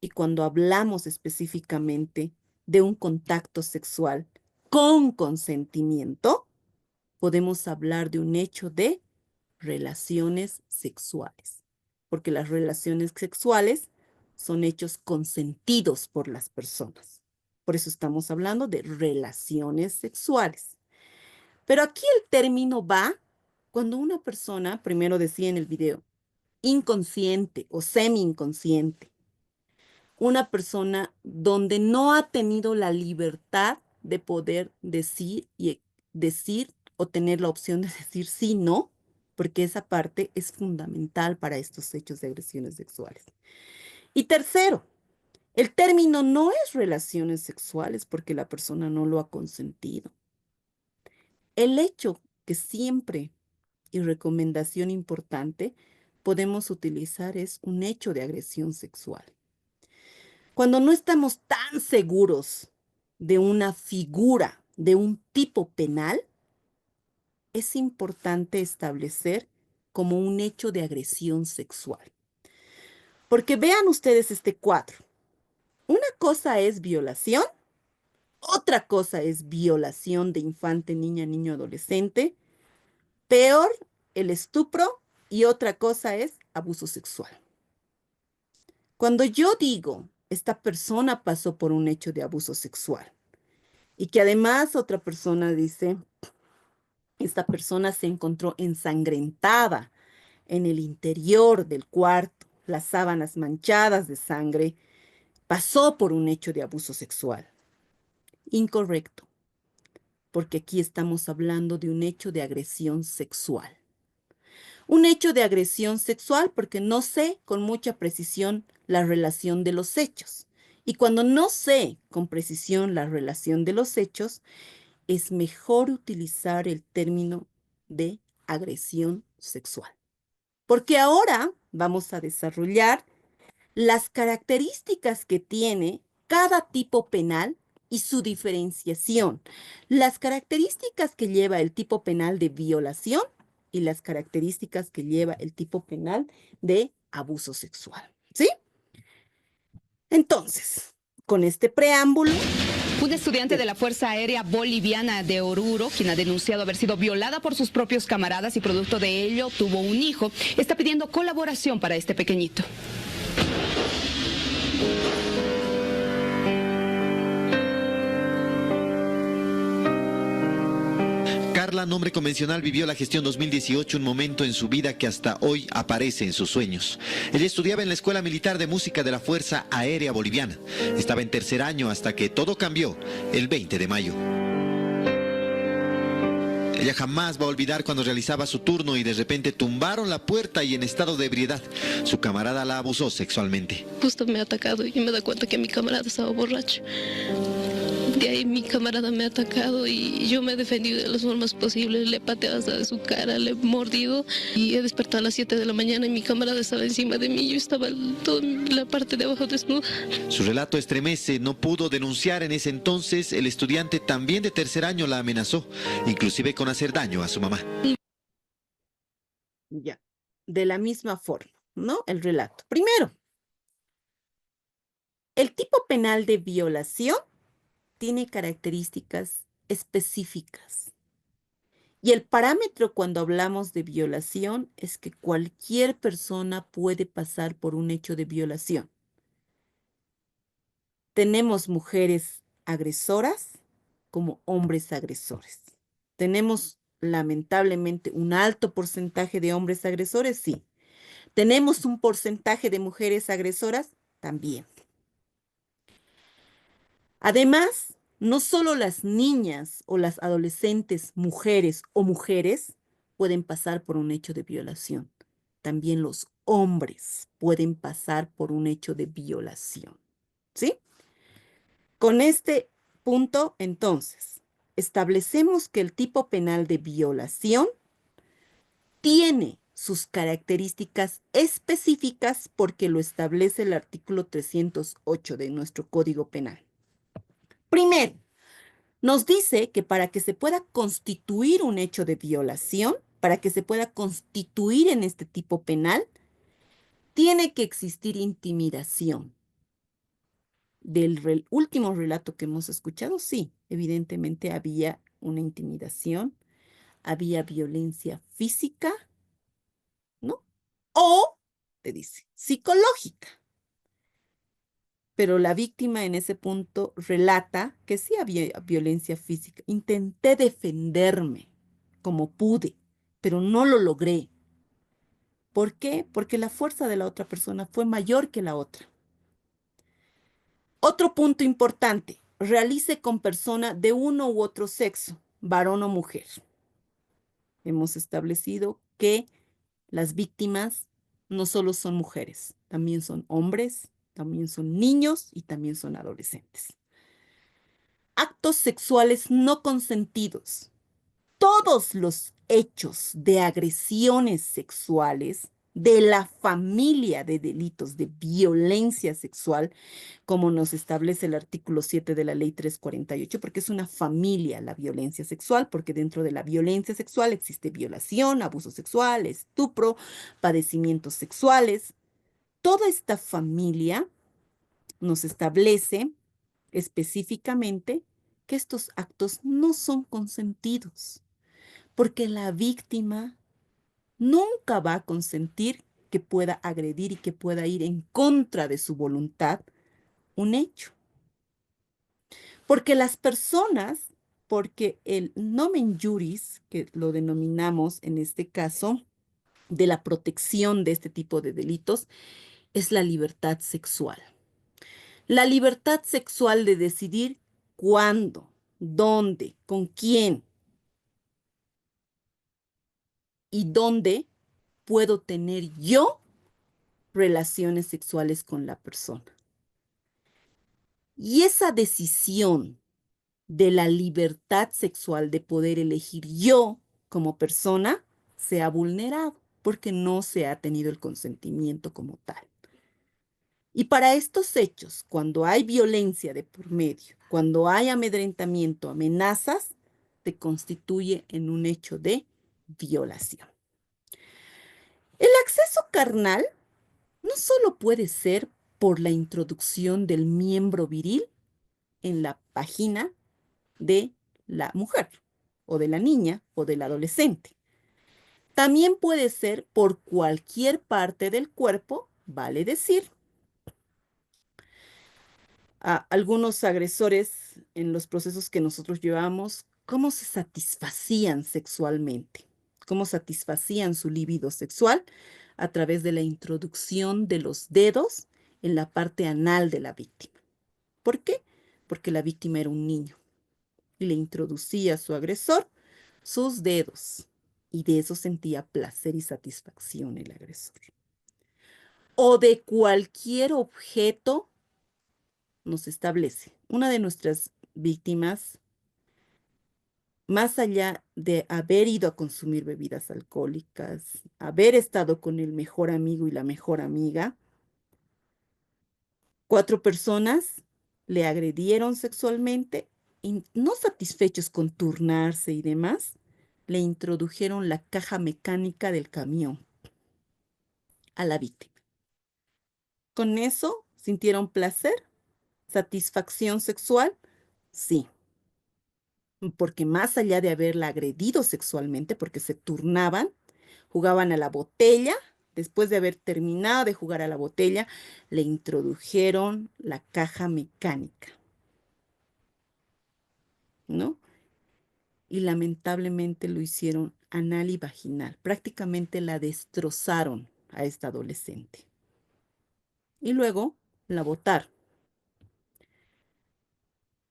A: y cuando hablamos específicamente de un contacto sexual con consentimiento, podemos hablar de un hecho de relaciones sexuales, porque las relaciones sexuales son hechos consentidos por las personas. Por eso estamos hablando de relaciones sexuales. Pero aquí el término va cuando una persona, primero decía en el video, inconsciente o semi-inconsciente, una persona donde no ha tenido la libertad de poder decir o tener la opción de decir sí, no, porque esa parte es fundamental para estos hechos de agresiones sexuales. Y tercero, el término no es relaciones sexuales porque la persona no lo ha consentido. El hecho que siempre, y recomendación importante, podemos utilizar es un hecho de agresión sexual. Cuando no estamos tan seguros de una figura de un tipo penal, es importante establecer como un hecho de agresión sexual. Porque vean ustedes este cuadro. Una cosa es violación, otra cosa es violación de infante, niña, niño, adolescente, peor el estupro y otra cosa es abuso sexual. Cuando yo digo, esta persona pasó por un hecho de abuso sexual y que además otra persona dice, esta persona se encontró ensangrentada en el interior del cuarto, las sábanas manchadas de sangre, pasó por un hecho de abuso sexual. Incorrecto, porque aquí estamos hablando de un hecho de agresión sexual. Un hecho de agresión sexual porque no sé con mucha precisión la relación de los hechos. Y cuando no sé con precisión la relación de los hechos, es mejor utilizar el término de agresión sexual. Porque ahora vamos a desarrollar las características que tiene cada tipo penal y su diferenciación, las características que lleva el tipo penal de violación y las características que lleva el tipo penal de abuso sexual. ¿Sí? Entonces, con este preámbulo,
E: Un estudiante de la Fuerza Aérea Boliviana de Oruro, quien ha denunciado haber sido violada por sus propios camaradas y producto de ello tuvo un hijo, está pidiendo colaboración para este pequeñito.
F: Carla, nombre convencional, vivió la gestión 2018, un momento en su vida que hasta hoy aparece en sus sueños. Ella estudiaba en la Escuela Militar de Música de la Fuerza Aérea Boliviana. Estaba en tercer año hasta que todo cambió el 20 de mayo. Ella jamás va a olvidar cuando realizaba su turno y de repente tumbaron la puerta y en estado de ebriedad, su camarada la abusó sexualmente.
G: Justo me ha atacado y me da cuenta que mi camarada estaba borracho. De ahí mi camarada me ha atacado y yo me he defendido de las formas posibles. Le he pateado hasta de su cara, le he mordido y he despertado a las 7 de la mañana y mi camarada estaba encima de mí. Yo estaba toda la parte de abajo desnuda.
F: Su relato estremece, no pudo denunciar en ese entonces. El estudiante también de tercer año la amenazó, inclusive con hacer daño a su mamá.
A: ya, de la misma forma, ¿no? El relato. Primero, el tipo penal de violación tiene características específicas. Y el parámetro cuando hablamos de violación es que cualquier persona puede pasar por un hecho de violación. Tenemos mujeres agresoras como hombres agresores. Tenemos lamentablemente un alto porcentaje de hombres agresores, sí. Tenemos un porcentaje de mujeres agresoras, también. Además, no solo las niñas o las adolescentes, mujeres o mujeres, pueden pasar por un hecho de violación. También los hombres pueden pasar por un hecho de violación. ¿Sí? Con este punto, entonces, establecemos que el tipo penal de violación tiene sus características específicas porque lo establece el artículo 308 de nuestro Código Penal. Primero, nos dice que para que se pueda constituir un hecho de violación, para que se pueda constituir en este tipo penal, tiene que existir intimidación. Del último relato que hemos escuchado, sí, evidentemente había una intimidación, había violencia física, ¿no? O, te dice, psicológica. Pero la víctima en ese punto relata que sí había violencia física. Intenté defenderme como pude, pero no lo logré. ¿Por qué? Porque la fuerza de la otra persona fue mayor que la otra. Otro punto importante, realice con persona de uno u otro sexo, varón o mujer. Hemos establecido que las víctimas no solo son mujeres, también son hombres, también son niños y también son adolescentes. Actos sexuales no consentidos. Todos los hechos de agresiones sexuales de la familia de delitos de violencia sexual, como nos establece el artículo 7 de la Ley 348, porque es una familia la violencia sexual, porque dentro de la violencia sexual existe violación, abuso sexual, estupro, padecimientos sexuales. Toda esta familia nos establece específicamente que estos actos no son consentidos, porque la víctima nunca va a consentir que pueda agredir y que pueda ir en contra de su voluntad un hecho. Porque las personas, porque el nomen juris, que lo denominamos en este caso, de la protección de este tipo de delitos, es la libertad sexual. La libertad sexual de decidir cuándo, dónde, con quién y dónde puedo tener yo relaciones sexuales con la persona. Y esa decisión de la libertad sexual de poder elegir yo como persona se ha vulnerado porque no se ha tenido el consentimiento como tal. Y para estos hechos, cuando hay violencia de por medio, cuando hay amedrentamiento, amenazas, se constituye en un hecho de violación. El acceso carnal no solo puede ser por la introducción del miembro viril en la vagina de la mujer o de la niña o del adolescente. También puede ser por cualquier parte del cuerpo, vale decir, a algunos agresores en los procesos que nosotros llevamos, cómo se satisfacían sexualmente, cómo satisfacían su libido sexual a través de la introducción de los dedos en la parte anal de la víctima. ¿Por qué? Porque la víctima era un niño y le introducía a su agresor sus dedos y de eso sentía placer y satisfacción el agresor. O de cualquier objeto nos establece. Una de nuestras víctimas, más allá de haber ido a consumir bebidas alcohólicas, haber estado con el mejor amigo y la mejor amiga, 4 personas le agredieron sexualmente y no satisfechos con turnarse y demás, le introdujeron la caja mecánica del camión a la víctima. Con eso sintieron placer, satisfacción sexual, sí, porque más allá de haberla agredido sexualmente, porque se turnaban, jugaban a la botella, después de haber terminado de jugar a la botella, le introdujeron la caja mecánica, ¿no? Y lamentablemente lo hicieron anal y vaginal, prácticamente la destrozaron a esta adolescente. Y luego la botaron,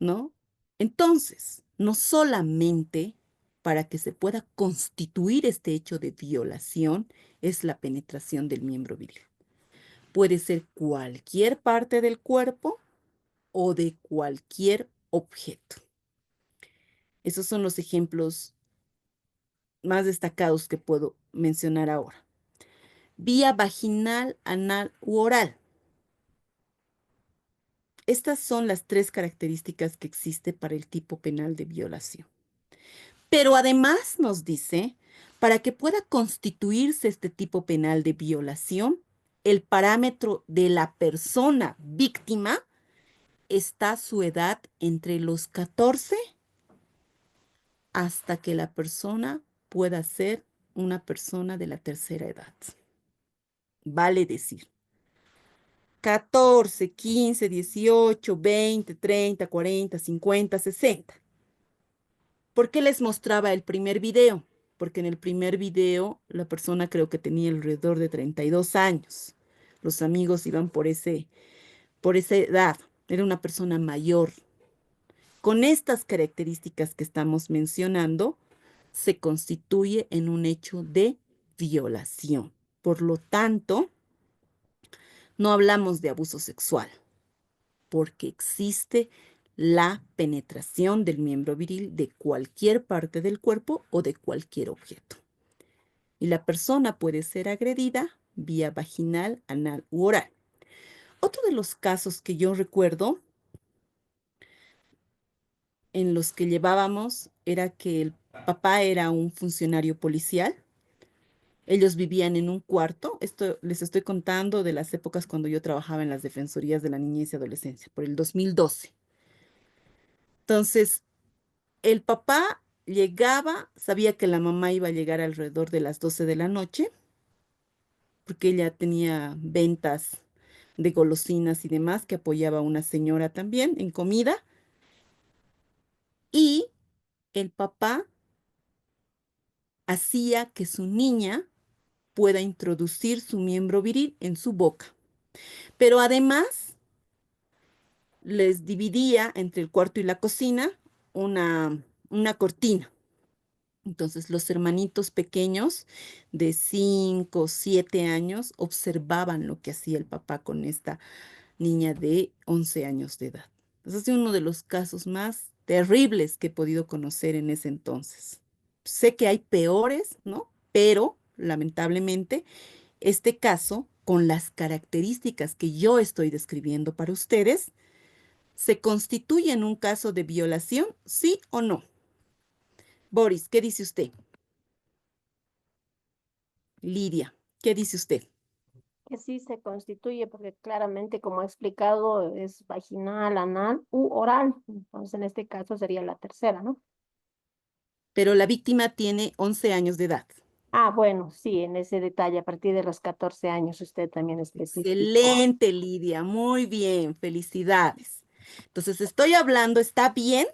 A: ¿no? Entonces, no solamente para que se pueda constituir este hecho de violación es la penetración del miembro viril. Puede ser cualquier parte del cuerpo o de cualquier objeto. Esos son los ejemplos más destacados que puedo mencionar ahora. Vía vaginal, anal u oral. Estas son las 3 características que existe para el tipo penal de violación. Pero además nos dice, para que pueda constituirse este tipo penal de violación, el parámetro de la persona víctima está su edad entre los 14 hasta que la persona pueda ser una persona de la tercera edad. Vale decir, 14, 15, 18, 20, 30, 40, 50, 60. ¿Por qué les mostraba el primer video? Porque en el primer video la persona creo que tenía alrededor de 32 años. Los amigos iban por esa edad. Era una persona mayor. Con estas características que estamos mencionando, se constituye en un hecho de violación. Por lo tanto, no hablamos de abuso sexual, porque existe la penetración del miembro viril de cualquier parte del cuerpo o de cualquier objeto. Y la persona puede ser agredida vía vaginal, anal u oral. Otro de los casos que yo recuerdo en los que llevábamos era que el papá era un funcionario policial. Ellos vivían en un cuarto. Esto les estoy contando de las épocas cuando yo trabajaba en las defensorías de la niñez y adolescencia, por el 2012. Entonces, el papá llegaba, sabía que la mamá iba a llegar alrededor de las 12 de la noche, porque ella tenía ventas de golosinas y demás, que apoyaba a una señora también en comida. Y el papá hacía que su niña pueda introducir su miembro viril en su boca. Pero además les dividía entre el cuarto y la cocina una cortina. Entonces los hermanitos pequeños de 5 o 7 años observaban lo que hacía el papá con esta niña de 11 años de edad. Ese es uno de los casos más terribles que he podido conocer en ese entonces. Sé que hay peores, ¿no? Pero lamentablemente este caso, con las características que yo estoy describiendo para ustedes, ¿se constituye en un caso de violación, sí o no? Boris, ¿qué dice usted? Lidia, ¿qué dice usted?
H: Que sí se constituye porque claramente, como he explicado, es vaginal, anal u oral. Entonces, en este caso sería la tercera, ¿no?
A: Pero la víctima tiene 11 años de edad.
H: Ah, bueno, sí, en ese detalle, a partir de los 14 años usted también especificó.
A: Excelente, Lidia, muy bien, felicidades. Entonces, estoy hablando, está bien,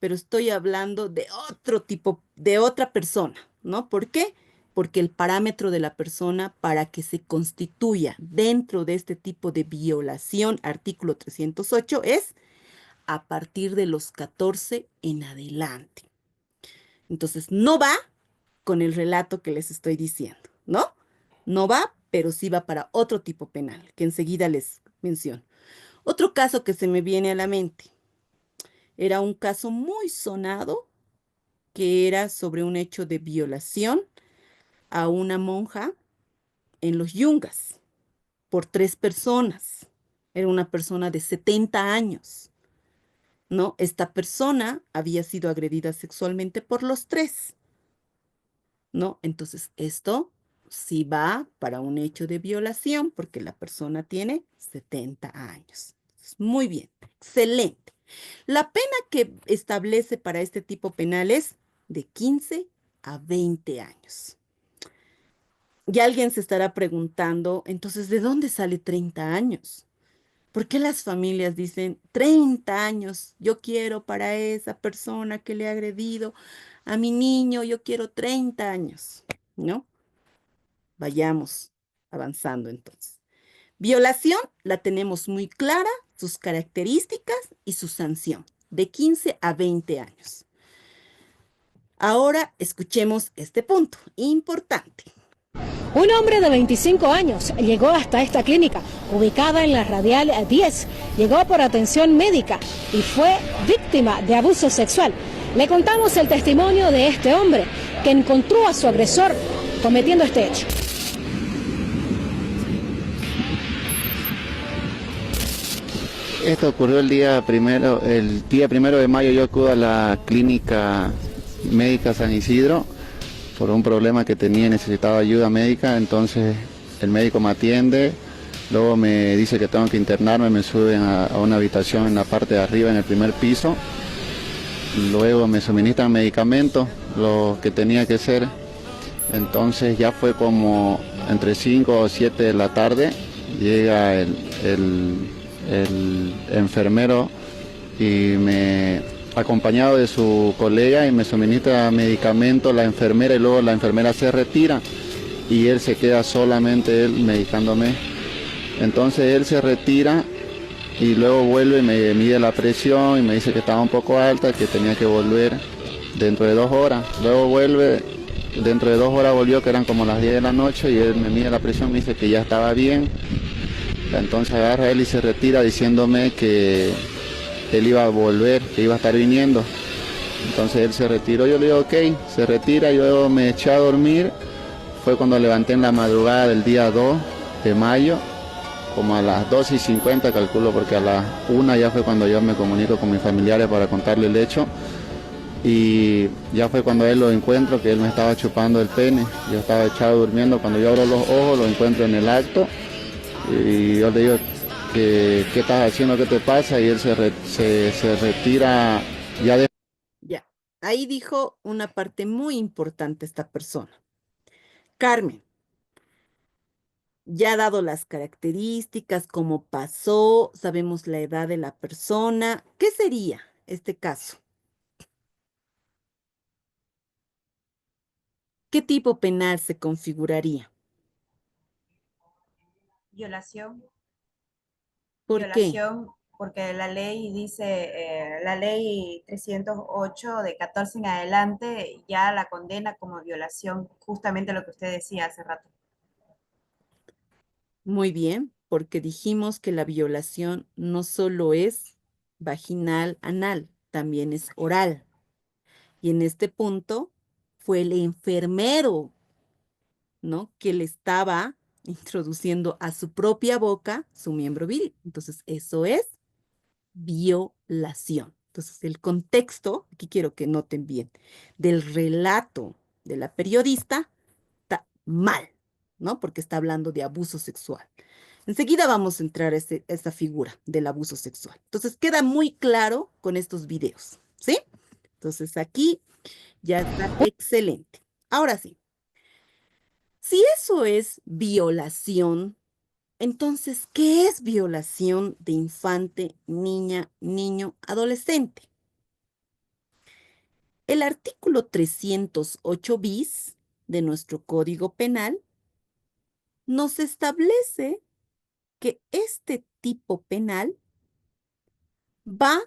A: pero estoy hablando de otro tipo, de otra persona, ¿no? ¿Por qué? Porque el parámetro de la persona para que se constituya dentro de este tipo de violación, artículo 308, es a partir de los 14 en adelante. Entonces, no va con el relato que les estoy diciendo, ¿no? No va, pero sí va para otro tipo penal, que enseguida les menciono. Otro caso que se me viene a la mente era un caso muy sonado que era sobre un hecho de violación a una monja en los Yungas por 3 personas. Era una persona de 70 años, ¿no? Esta persona había sido agredida sexualmente por los 3, ¿no? Entonces, esto sí va para un hecho de violación porque la persona tiene 70 años. Muy bien, excelente. La pena que establece para este tipo penal es de 15 a 20 años. Y alguien se estará preguntando, entonces, ¿de dónde sale 30 años? ¿Por qué las familias dicen 30 años? Yo quiero para esa persona que le ha agredido a mi niño, yo quiero 30 años, ¿no? Vayamos avanzando entonces. Violación la tenemos muy clara, sus características y su sanción, de 15 a 20 años. Ahora escuchemos este punto importante.
I: Un hombre de 25 años llegó hasta esta clínica, ubicada en la Radial 10. Llegó por atención médica y fue víctima de abuso sexual. Le contamos el testimonio de este hombre que encontró a su agresor cometiendo este hecho.
J: Esto ocurrió el día primero de mayo. Yo acudo a la clínica médica San Isidro por un problema que tenía y necesitaba ayuda médica. Entonces el médico me atiende, luego me dice que tengo que internarme, me suben a una habitación en la parte de arriba, en el primer piso. Luego me suministran medicamentos, lo que tenía que hacer. Entonces ya fue como entre 5 o 7 de la tarde, llega el enfermero y acompañado de su colega, y me suministra medicamento la enfermera, y luego la enfermera se retira y él se queda solamente él medicándome. Entonces él se retira y luego vuelve y me mide la presión y me dice que estaba un poco alta, que tenía que volver dentro de 2 horas. Luego vuelve, dentro de 2 horas volvió, que eran como las 10 de la noche, y él me mide la presión, me dice que ya estaba bien. Entonces agarra él y se retira diciéndome que él iba a volver, que iba a estar viniendo. Entonces él se retiró, yo le digo ok, se retira, yo me eché a dormir. fue cuando levanté en la madrugada del día 2 de mayo, como a las 2:50 calculo, porque a las 1 ya fue cuando yo me comunico con mis familiares para contarle el hecho. Y ya fue cuando él lo encuentro, que él me estaba chupando el pene. Yo estaba echado durmiendo, cuando yo abro los ojos lo encuentro en el acto. Y yo le digo, ¿qué estás haciendo? ¿Qué te pasa? Y él se retira ya de...
A: Ya, ahí dijo una parte muy importante esta persona. Carmen, ya ha dado las características, cómo pasó, sabemos la edad de la persona. ¿Qué sería este caso? ¿Qué tipo penal se configuraría?
K: Violación,
A: ¿Por qué?
K: violación, porque la ley dice, la ley 308 de 14 en adelante ya la condena como violación, justamente lo que usted decía hace rato.
A: Muy bien, porque dijimos que la violación no solo es vaginal, anal, también es oral. Y en este punto fue el enfermero, ¿no? Que le estaba introduciendo a su propia boca su miembro viril. Entonces, eso es violación. Entonces, el contexto, aquí quiero que noten bien, del relato de la periodista está mal, ¿no? Porque está hablando de abuso sexual. Enseguida vamos a entrar a esa figura del abuso sexual. Entonces, queda muy claro con estos videos, ¿sí? Entonces, aquí ya está excelente. Ahora sí, si eso es violación, entonces, ¿qué es violación de infante, niña, niño, adolescente? El artículo 308 bis de nuestro Código Penal nos establece que este tipo penal va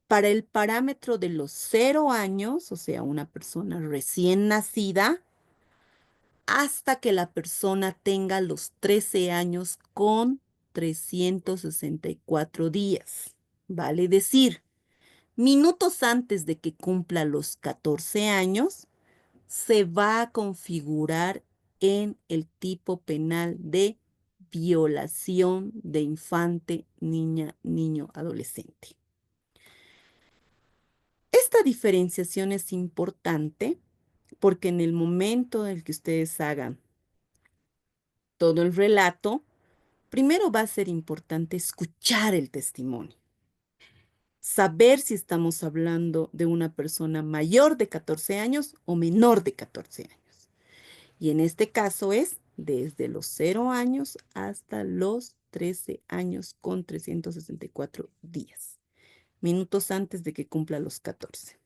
A: para el parámetro de los 0 años, o sea, una persona recién nacida, hasta que la persona tenga los 13 años con 364 días. Vale decir, minutos antes de que cumpla los 14 años, se va a configurar en el tipo penal de violación de infante, niña, niño, adolescente. Esta diferenciación es importante porque en el momento en el que ustedes hagan todo el relato, primero va a ser importante escuchar el testimonio, saber si estamos hablando de una persona mayor de 14 años o menor de 14 años. Y en este caso es desde los 0 años hasta los 13 años con 364 días, minutos antes de que cumpla los 14.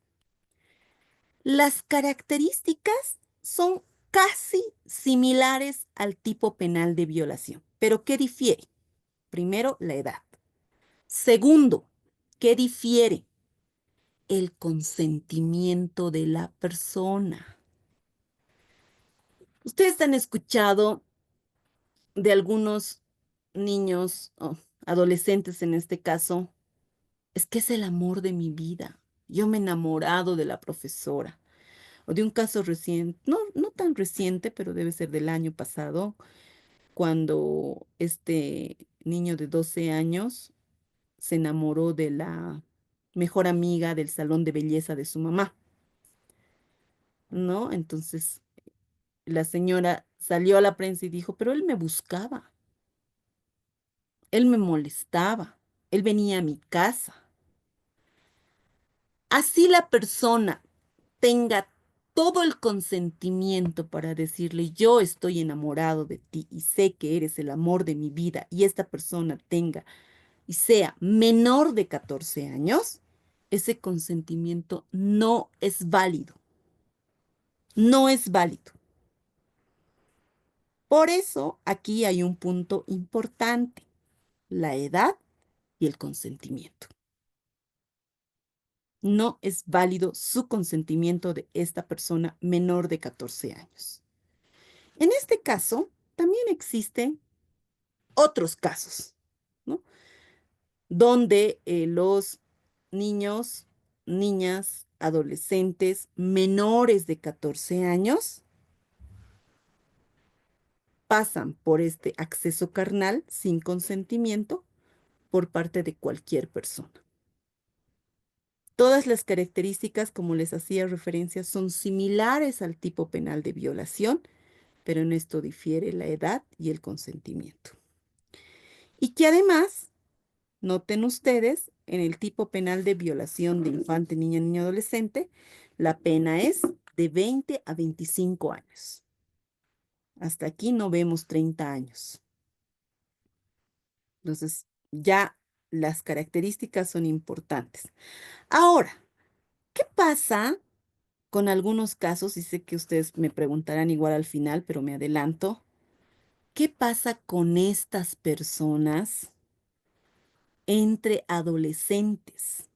A: Las características son casi similares al tipo penal de violación, pero ¿qué difiere? Primero, la edad. Segundo, ¿qué difiere? El consentimiento de la persona. Ustedes han escuchado de algunos niños, o adolescentes en este caso, es que es el amor de mi vida. Yo me he enamorado de la profesora. O de un caso reciente, no tan reciente, pero debe ser del año pasado, cuando este niño de 12 años se enamoró de la mejor amiga del salón de belleza de su mamá, ¿no? Entonces la señora salió a la prensa y dijo, pero él me buscaba, él me molestaba, él venía a mi casa. Así la persona tenga todo el consentimiento para decirle, yo estoy enamorado de ti y sé que eres el amor de mi vida, y esta persona tenga y sea menor de 14 años, ese consentimiento no es válido. No es válido. Por eso aquí hay un punto importante, la edad y el consentimiento. No es válido su consentimiento de esta persona menor de 14 años. En este caso, también existen otros casos, ¿no? Donde los niños, niñas, adolescentes menores de 14 años pasan por este acceso carnal sin consentimiento por parte de cualquier persona. Todas las características, como les hacía referencia, son similares al tipo penal de violación, pero en esto difiere la edad y el consentimiento. Y que además, noten ustedes, en el tipo penal de violación de infante, niña, niño, adolescente, la pena es de 20 a 25 años. Hasta aquí no vemos 30 años. Entonces, ya las características son importantes. Ahora, ¿qué pasa con algunos casos? Y sé que ustedes me preguntarán igual al final, pero me adelanto. ¿Qué pasa con estas personas entre adolescentes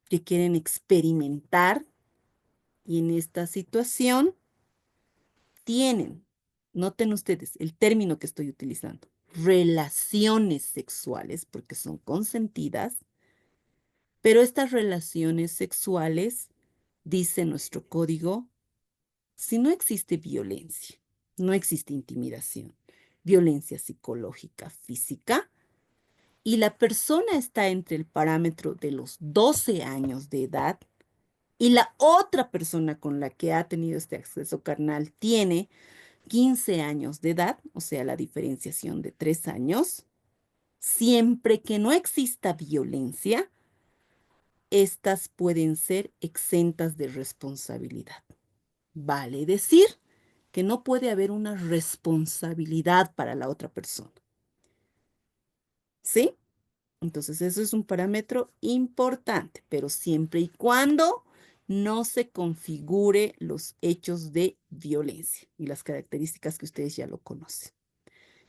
A: que quieren experimentar y en esta situación tienen, noten ustedes el término que estoy utilizando, relaciones sexuales porque son consentidas, pero estas relaciones sexuales, dice nuestro código, si no existe violencia, no existe intimidación, violencia psicológica, física, y la persona está entre el parámetro de los 12 años de edad y la otra persona con la que ha tenido este acceso carnal tiene 15 años de edad, o sea, la diferenciación de 3 años, siempre que no exista violencia, estas pueden ser exentas de responsabilidad. Vale decir que no puede haber una responsabilidad para la otra persona. ¿Sí? Entonces, eso es un parámetro importante, pero siempre y cuando no se configure los hechos de violencia y las características que ustedes ya lo conocen.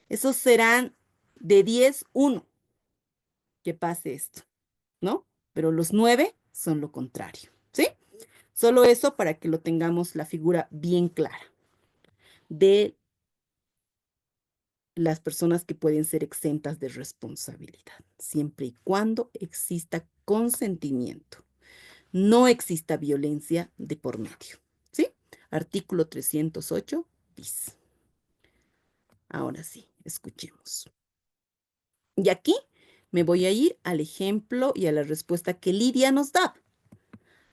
A: Esos serán de 10, 1 que pase esto, ¿no? Pero los 9 son lo contrario, ¿sí? Solo eso para que lo tengamos la figura bien clara de las personas que pueden ser exentas de responsabilidad, siempre y cuando exista consentimiento, no exista violencia de por medio, ¿sí? Artículo 308 bis. Ahora sí, escuchemos. Y aquí me voy a ir al ejemplo y a la respuesta que Lidia nos da.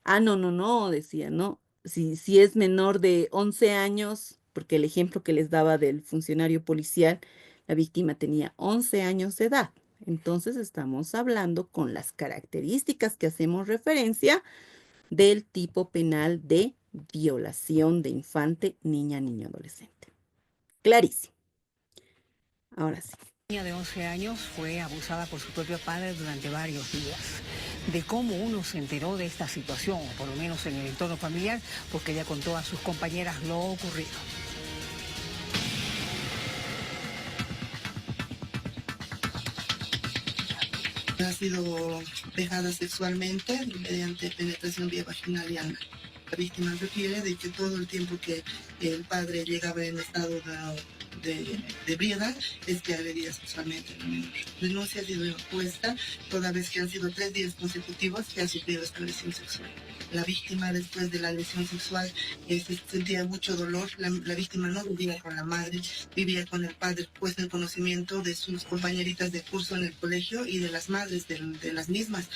A: Ah, no, decía, no. Si es menor de 11 años, porque el ejemplo que les daba del funcionario policial, la víctima tenía 11 años de edad. Entonces estamos hablando con las características que hacemos referencia del tipo penal de violación de infante, niña, niño, adolescente. Clarísimo. Ahora sí.
L: La niña de 11 años fue abusada por su propio padre durante varios días. De cómo uno se enteró de esta situación, o por lo menos en el entorno familiar, porque ella contó a sus compañeras lo ocurrido.
M: Ha sido vejada sexualmente mediante penetración vía vaginal y anal. La víctima refiere de que todo el tiempo que el padre llegaba en estado de ebriedad es que agredía sexualmente a la menor. La denuncia ha sido impuesta toda vez que han sido 3 días consecutivos que ha sufrido esta agresión sexual. La víctima, después de la agresión sexual, sentía mucho dolor. La víctima no vivía con la madre, vivía con el padre, pues el conocimiento de sus compañeritas de curso en el colegio y de las madres de las mismas,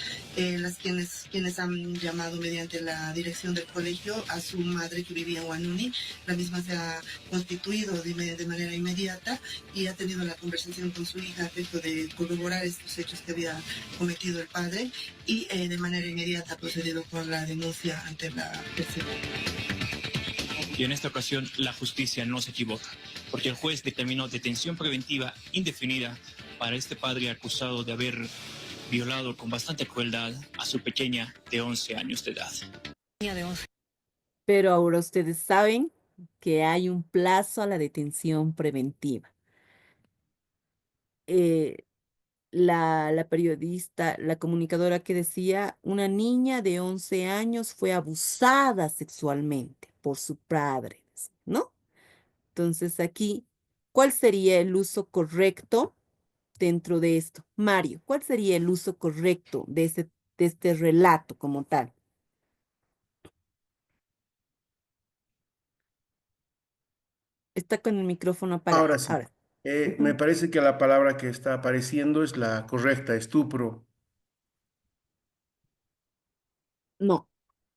M: quienes han llamado mediante la dirección del colegio a su madre que vivía en Huanuni. La misma se ha constituido de manera inmediata y ha tenido la conversación con su hija a efecto de corroborar estos hechos que había cometido el padre y de manera inmediata ha procedido con la denuncia ante la tercera.
N: Y en esta ocasión la justicia no se equivoca, porque el juez determinó detención preventiva indefinida para este padre acusado de haber violado con bastante crueldad a su pequeña de 11 años de edad.
A: Pero ahora ustedes saben que hay un plazo a la detención preventiva. La periodista, la comunicadora que decía, una niña de 11 años fue abusada sexualmente por su padre, ¿no? Entonces aquí, ¿cuál sería el uso correcto dentro de esto? Mario, ¿cuál sería el uso correcto de este relato como tal? Está con el micrófono apagado.
O: Ahora sí.
A: Ahora.
O: Me
A: Ujú.
O: parece que la palabra que está apareciendo es la correcta, estupro.
A: No,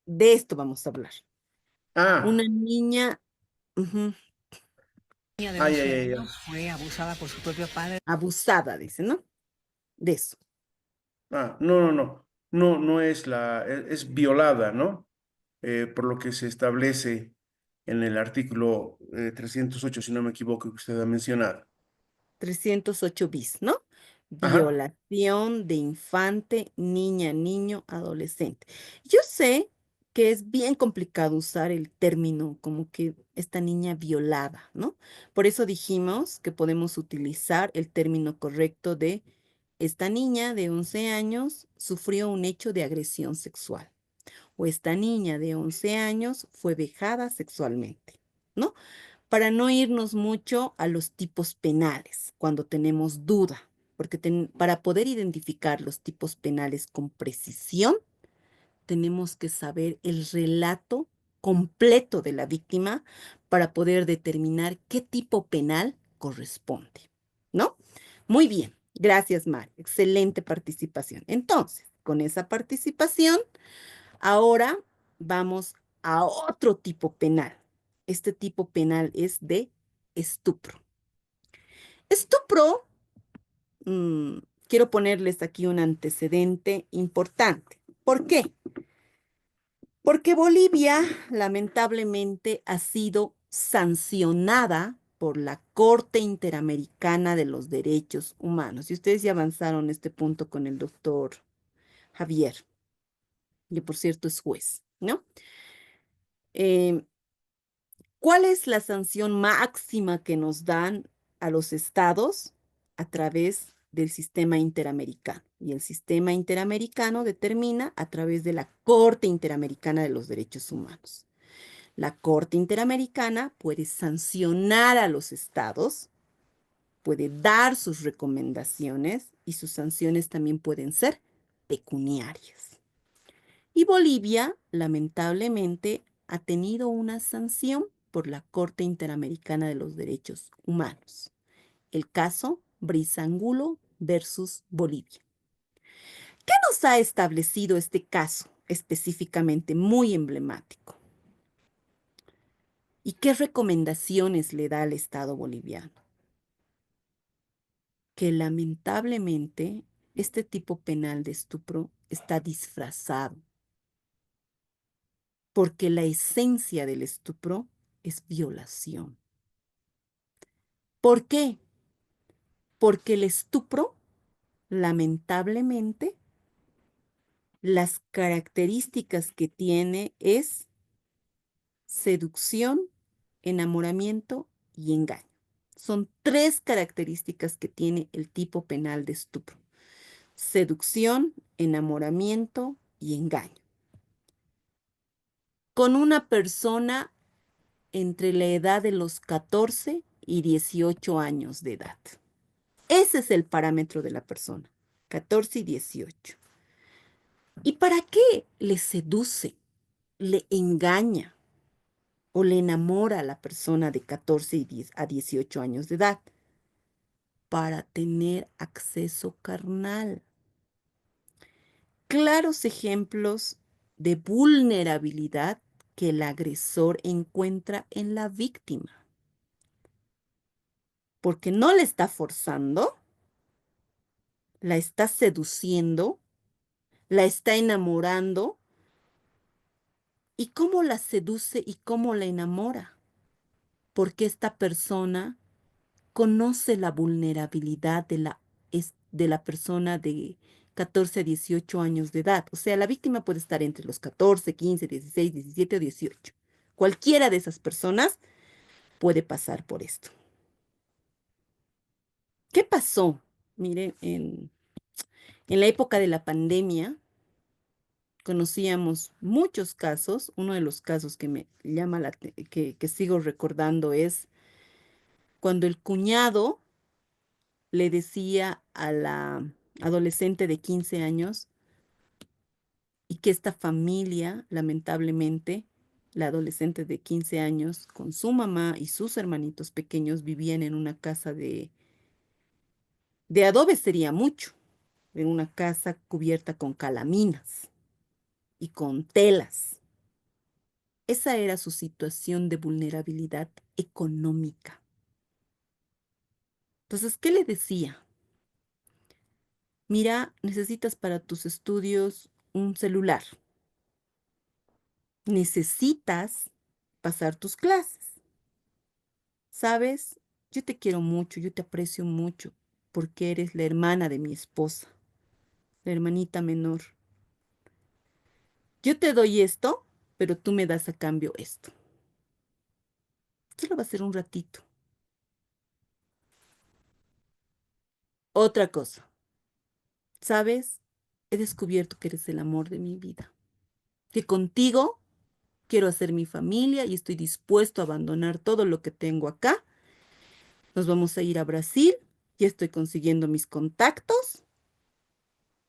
A: de esto vamos a hablar. Una
O: Ah,
A: niña ujú,
L: Niña de
O: ay,
L: 11
O: ay, ay,
L: años
O: ay.
L: fue abusada por su propio padre.
A: abusada, dice, ¿no? De eso.
O: Ah, no, no, no. No, no es es violada, ¿no? Por lo que se establece en el artículo 308, si no me equivoco, que usted ha mencionado.
A: 308 bis, ¿no?
O: Ajá.
A: Violación de infante, niña, niño, adolescente. Yo sé que es bien complicado usar el término como que esta niña violada, ¿no? Por eso dijimos que podemos utilizar el término correcto de esta niña de 11 años sufrió un hecho de agresión sexual o esta niña de 11 años fue vejada sexualmente, ¿no? Para no irnos mucho a los tipos penales cuando tenemos duda, porque para poder identificar los tipos penales con precisión, tenemos que saber el relato completo de la víctima para poder determinar qué tipo penal corresponde, ¿no? Muy bien, gracias, Mar. Excelente participación. Entonces, con esa participación, ahora vamos a otro tipo penal. Este tipo penal es de estupro. Estupro, mm, quiero ponerles aquí un antecedente importante. ¿Por qué? Porque Bolivia lamentablemente ha sido sancionada por la Corte Interamericana de los Derechos Humanos. Y ustedes ya avanzaron este punto con el doctor Javier, que por cierto es juez, ¿no? Em, ¿Cuál es la sanción máxima que nos dan a los estados a través del sistema interamericano? Y el sistema interamericano determina a través de la Corte Interamericana de los Derechos Humanos. La Corte Interamericana puede sancionar a los estados, puede dar sus recomendaciones y sus sanciones también pueden ser pecuniarias. Y Bolivia, lamentablemente, ha tenido una sanción por la Corte Interamericana de los Derechos Humanos. El caso Brizangulo versus Bolivia. ¿Qué nos ha establecido este caso específicamente muy emblemático? ¿Y qué recomendaciones le da al Estado boliviano? Que lamentablemente este tipo penal de estupro está disfrazado porque la esencia del estupro es violación. ¿Por qué? Porque el estupro, lamentablemente, las características que tiene es seducción, enamoramiento y engaño. Son tres características que tiene el tipo penal de estupro. Seducción, enamoramiento y engaño. Con una persona entre la edad de los 14 y 18 años de edad. Ese es el parámetro de la persona, 14 y 18. ¿Y para qué le seduce, le engaña o le enamora a la persona de 14 y 10 a 18 años de edad? Para tener acceso carnal. Claros ejemplos de vulnerabilidad que el agresor encuentra en la víctima. Porque no le está forzando, la está seduciendo, la está enamorando. ¿Y cómo la seduce y cómo la enamora? Porque esta persona conoce la vulnerabilidad de la persona de 14 a 18 años de edad. O sea, la víctima puede estar entre los 14, 15, 16, 17 o 18. Cualquiera de esas personas puede pasar por esto. ¿Qué pasó? Mire, en la época de la pandemia, conocíamos muchos casos. Uno de los casos que me llama que sigo recordando es cuando el cuñado le decía a la adolescente de 15 años y que esta familia, lamentablemente, La adolescente de 15 años con su mamá y sus hermanitos pequeños vivían en una casa de adobe, sería mucho, en una casa cubierta con calaminas y con telas. Esa era su situación de vulnerabilidad económica. Entonces, ¿qué le decía? Mira, necesitas para tus estudios un celular. Necesitas pasar tus clases. ¿Sabes? Yo te quiero mucho, yo te aprecio mucho, porque eres la hermana de mi esposa, la hermanita menor. Yo te doy esto, pero tú me das a cambio esto. Solo va a ser un ratito. Otra cosa, ¿sabes? He descubierto que eres el amor de mi vida, que contigo quiero hacer mi familia y estoy dispuesto a abandonar todo lo que tengo acá. Nos vamos a ir a Brasil, ya estoy consiguiendo mis contactos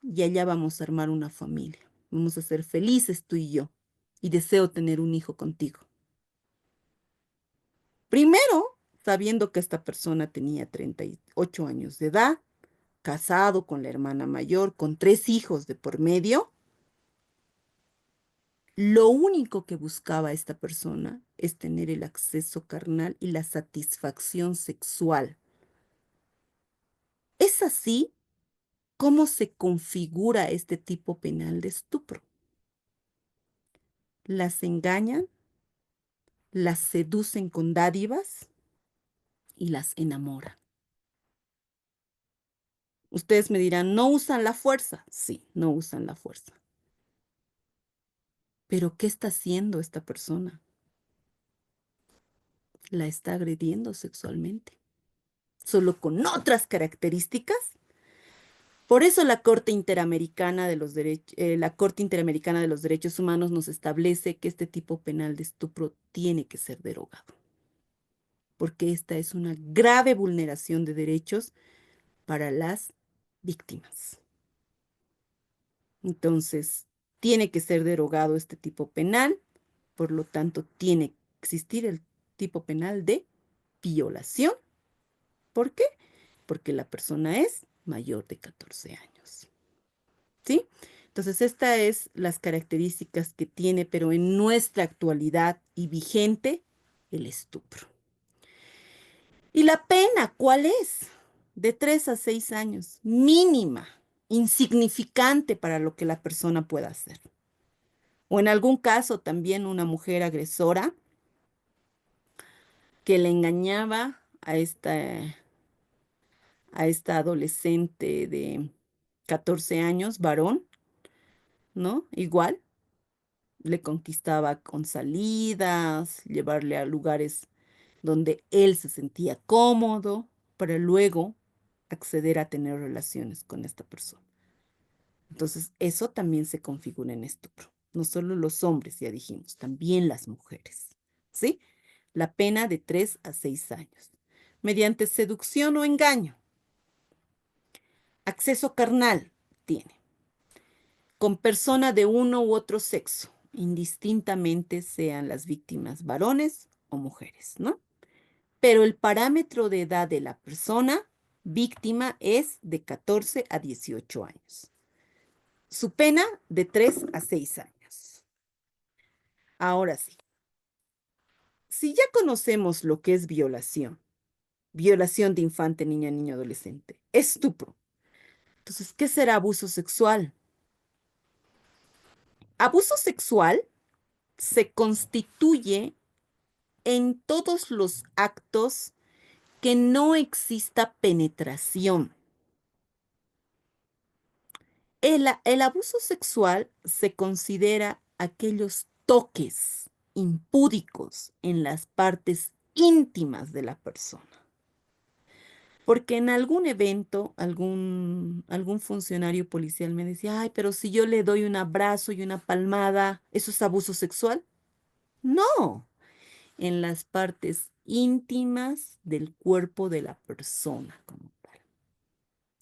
A: y allá vamos a armar una familia. Vamos a ser felices tú y yo y deseo tener un hijo contigo. Primero, sabiendo que esta persona tenía 38 años de edad, casado con la hermana mayor, con 3 hijos de por medio, lo único que buscaba esta persona es tener el acceso carnal y la satisfacción sexual. Es así cómo se configura este tipo penal de estupro. Las engañan, las seducen con dádivas y las enamoran. Ustedes me dirán, ¿no usan la fuerza? Sí, no usan la fuerza. Pero ¿qué está haciendo esta persona? La está agrediendo sexualmente, solo con otras características. Por eso la Corte Interamericana de los Derechos Humanos nos establece que este tipo penal de estupro tiene que ser derogado, porque esta es una grave vulneración de derechos para las víctimas. Entonces, tiene que ser derogado este tipo penal, por lo tanto, tiene que existir el tipo penal de violación. ¿Por qué? Porque la persona es mayor de 14 años. ¿Sí? Entonces, estas es las características que tiene, pero en nuestra actualidad y vigente, el estupro. ¿Y la pena cuál es? De 3 a 6 años, mínima, insignificante para lo que la persona pueda hacer. O en algún caso también una mujer agresora que le engañaba a esta adolescente de 14 años, varón, ¿no? Igual, le conquistaba con salidas, llevarle a lugares donde él se sentía cómodo, para luego acceder a tener relaciones con esta persona. Entonces, eso también se configura en estupro. No solo los hombres, ya dijimos, también las mujeres, ¿sí? La pena de 3 a 6 años. Mediante seducción o engaño. Acceso carnal tiene. Con persona de uno u otro sexo, indistintamente sean las víctimas varones o mujeres, ¿no? Pero el parámetro de edad de la persona víctima es de 14 a 18 años. Su pena de 3 a 6 años. Ahora sí, si ya conocemos lo que es violación, violación de infante, niña, niño, adolescente, estupro, entonces, ¿qué será abuso sexual? Abuso sexual se constituye en todos los actos que no exista penetración. El abuso sexual se considera aquellos toques impúdicos en las partes íntimas de la persona. Porque en algún evento, algún funcionario policial me decía, ay, pero si yo le doy un abrazo y una palmada, ¿eso es abuso sexual? No, en las partes íntimas del cuerpo de la persona como tal,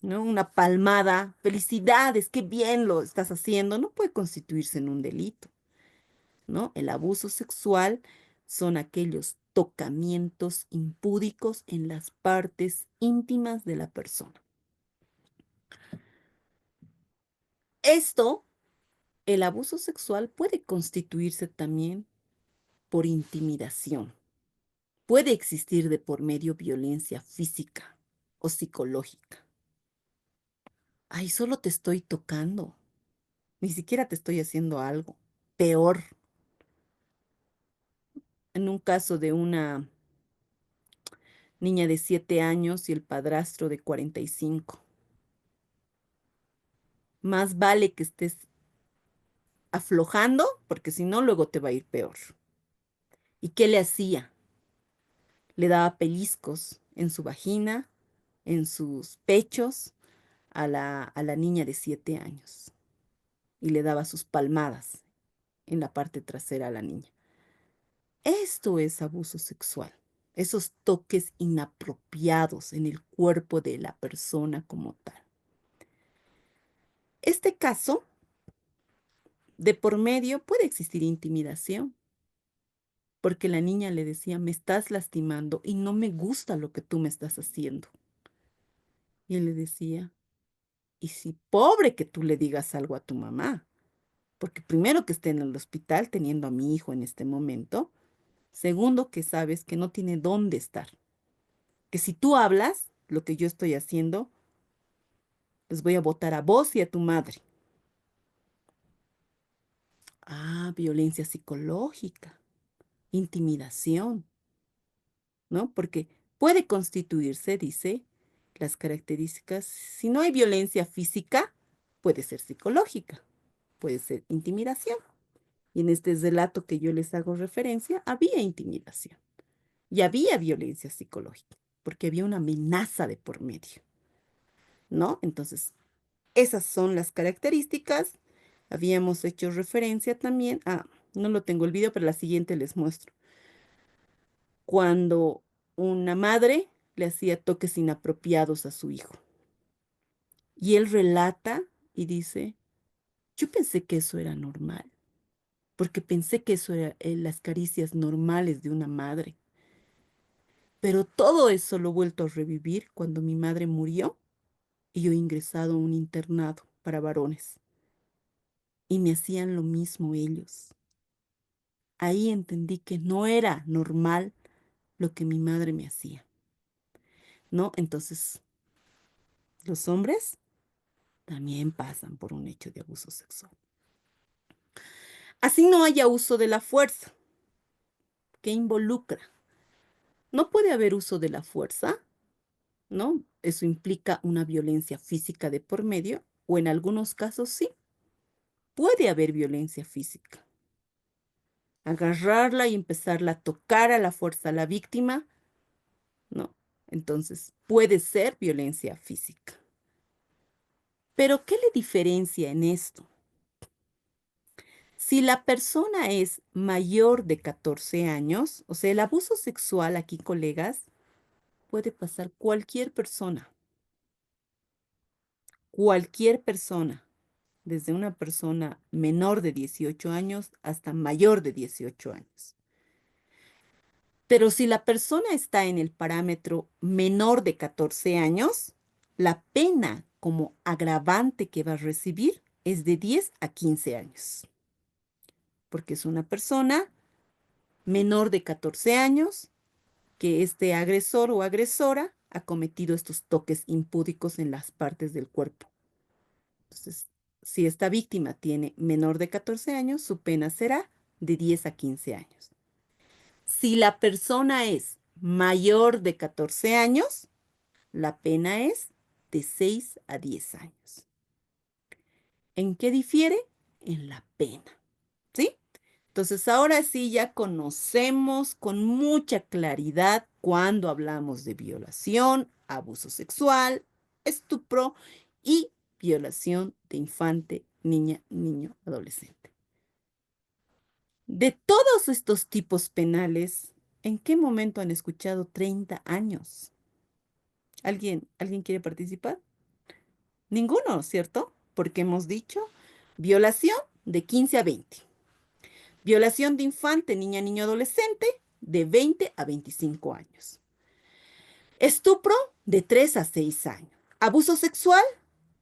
A: ¿no? Una palmada, felicidades, qué bien lo estás haciendo, no puede constituirse en un delito, ¿no? El abuso sexual son aquellos tocamientos impúdicos en las partes íntimas de la persona. Esto, el abuso sexual puede constituirse también por intimidación. Puede existir de por medio violencia física o psicológica. Ay, solo te estoy tocando. Ni siquiera te estoy haciendo algo. Peor. En un caso de una niña de 7 años y el padrastro de 45. Más vale que estés aflojando, porque si no, luego te va a ir peor. ¿Y qué le hacía? Le daba pellizcos en su vagina, en sus pechos, a la niña de 7 años. Y le daba sus palmadas en la parte trasera a la niña. Esto es abuso sexual. Esos toques inapropiados en el cuerpo de la persona como tal. Este caso, de por medio, puede existir intimidación, porque la niña le decía, me estás lastimando y no me gusta lo que tú me estás haciendo. Y él le decía, y si pobre que tú le digas algo a tu mamá, porque primero que esté en el hospital teniendo a mi hijo en este momento, segundo que sabes que no tiene dónde estar, que si tú hablas lo que yo estoy haciendo, les voy a botar a vos y a tu madre. Ah, violencia psicológica, intimidación, ¿no? Porque puede constituirse, dice, las características, si no hay violencia física, puede ser psicológica, puede ser intimidación. Y en este relato que yo les hago referencia, había intimidación y había violencia psicológica, porque había una amenaza de por medio, ¿no? Entonces, esas son las características. Habíamos hecho referencia también a, no lo tengo el video, pero la siguiente les muestro. Cuando una madre le hacía toques inapropiados a su hijo. Y él relata y dice, yo pensé que eso era normal, porque pensé que eso eran las caricias normales de una madre. Pero todo eso lo he vuelto a revivir cuando mi madre murió y yo he ingresado a un internado para varones. Y me hacían lo mismo ellos. Ahí entendí que no era normal lo que mi madre me hacía, ¿no? Entonces, los hombres también pasan por un hecho de abuso sexual. Así no haya uso de la fuerza. ¿Qué involucra? No puede haber uso de la fuerza, ¿no? Eso implica una violencia física de por medio, o en algunos casos sí, puede haber violencia física. Agarrarla y empezarla a tocar a la fuerza a la víctima, ¿no? Entonces, puede ser violencia física. Pero, ¿qué le diferencia en esto? Si la persona es mayor de 14 años, o sea, el abuso sexual aquí, colegas, puede pasar cualquier persona, desde una persona menor de 18 años hasta mayor de 18 años. Pero si la persona está en el parámetro menor de 14 años, la pena como agravante que va a recibir es de 10 a 15 años. Porque es una persona menor de 14 años que este agresor o agresora ha cometido estos toques impúdicos en las partes del cuerpo. Entonces, si esta víctima tiene menor de 14 años, su pena será de 10 a 15 años. Si la persona es mayor de 14 años, la pena es de 6 a 10 años. ¿En qué difiere? En la pena, ¿sí? Entonces, ahora sí ya conocemos con mucha claridad cuando hablamos de violación, abuso sexual, estupro y violación de infante, niña, niño, adolescente. De todos estos tipos penales, ¿en qué momento han escuchado 30 años? ¿Alguien quiere participar? Ninguno, ¿cierto? Porque hemos dicho violación de 15 a 20. Violación de infante, niña, niño, adolescente, de 20 a 25 años. Estupro, de 3 a 6 años. Abuso sexual,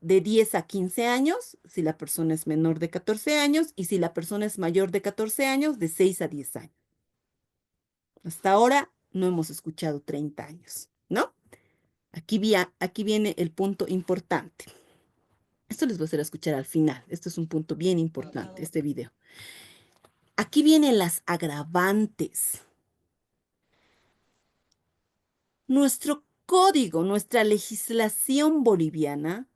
A: de 10 a 15 años, si la persona es menor de 14 años, y si la persona es mayor de 14 años, de 6 a 10 años. Hasta ahora no hemos escuchado 30 años, ¿no? Aquí viene el punto importante. Esto les voy a hacer escuchar al final. Esto es un punto bien importante, este video. Aquí vienen las agravantes. Nuestro código, nuestra legislación boliviana,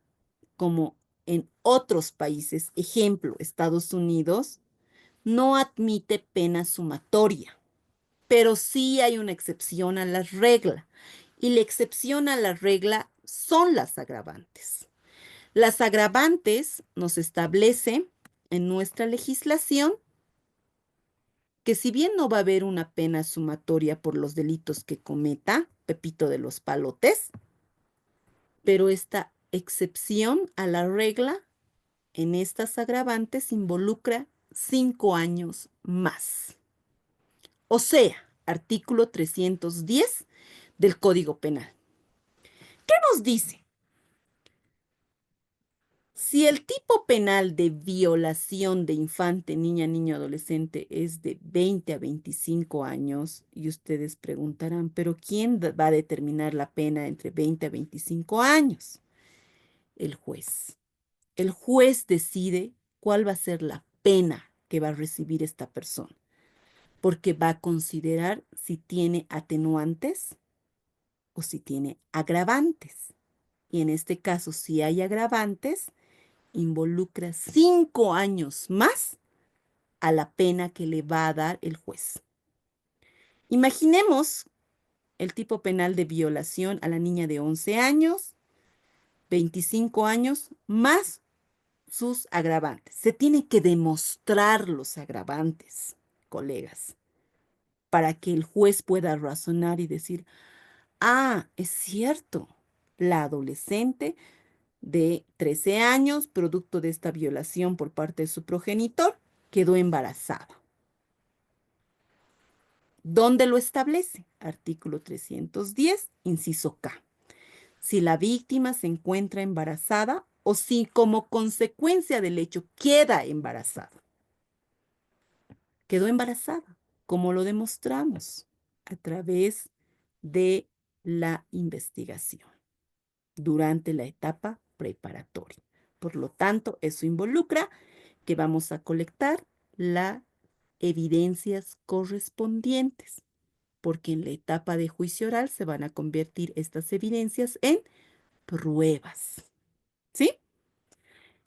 A: como en otros países, ejemplo, Estados Unidos, no admite pena sumatoria, pero sí hay una excepción a la regla. Y la excepción a la regla son las agravantes. Las agravantes nos establece en nuestra legislación que si bien no va a haber una pena sumatoria por los delitos que cometa Pepito de los Palotes, pero esta excepción a la regla en estas agravantes involucra 5 años más. O sea, artículo 310 del Código Penal. ¿Qué nos dice? Si el tipo penal de violación de infante, niña, niño, adolescente es de 20 a 25 años, y ustedes preguntarán, ¿pero quién va a determinar la pena entre 20 a 25 años? El juez. El juez decide cuál va a ser la pena que va a recibir esta persona, porque va a considerar si tiene atenuantes o si tiene agravantes. Y en este caso, si hay agravantes, involucra 5 años más a la pena que le va a dar el juez. Imaginemos el tipo penal de violación a la niña de 11 años, 25 años, más sus agravantes. Se tiene que demostrar los agravantes, colegas, para que el juez pueda razonar y decir, ah, es cierto, la adolescente de 13 años, producto de esta violación por parte de su progenitor, quedó embarazada. ¿Dónde lo establece? Artículo 310, inciso K. Si la víctima se encuentra embarazada o si como consecuencia del hecho queda embarazada. Quedó embarazada. ¿Cómo lo demostramos? A través de la investigación durante la etapa preparatoria. Por lo tanto, eso involucra que vamos a colectar las evidencias correspondientes, porque en la etapa de juicio oral se van a convertir estas evidencias en pruebas. ¿Sí?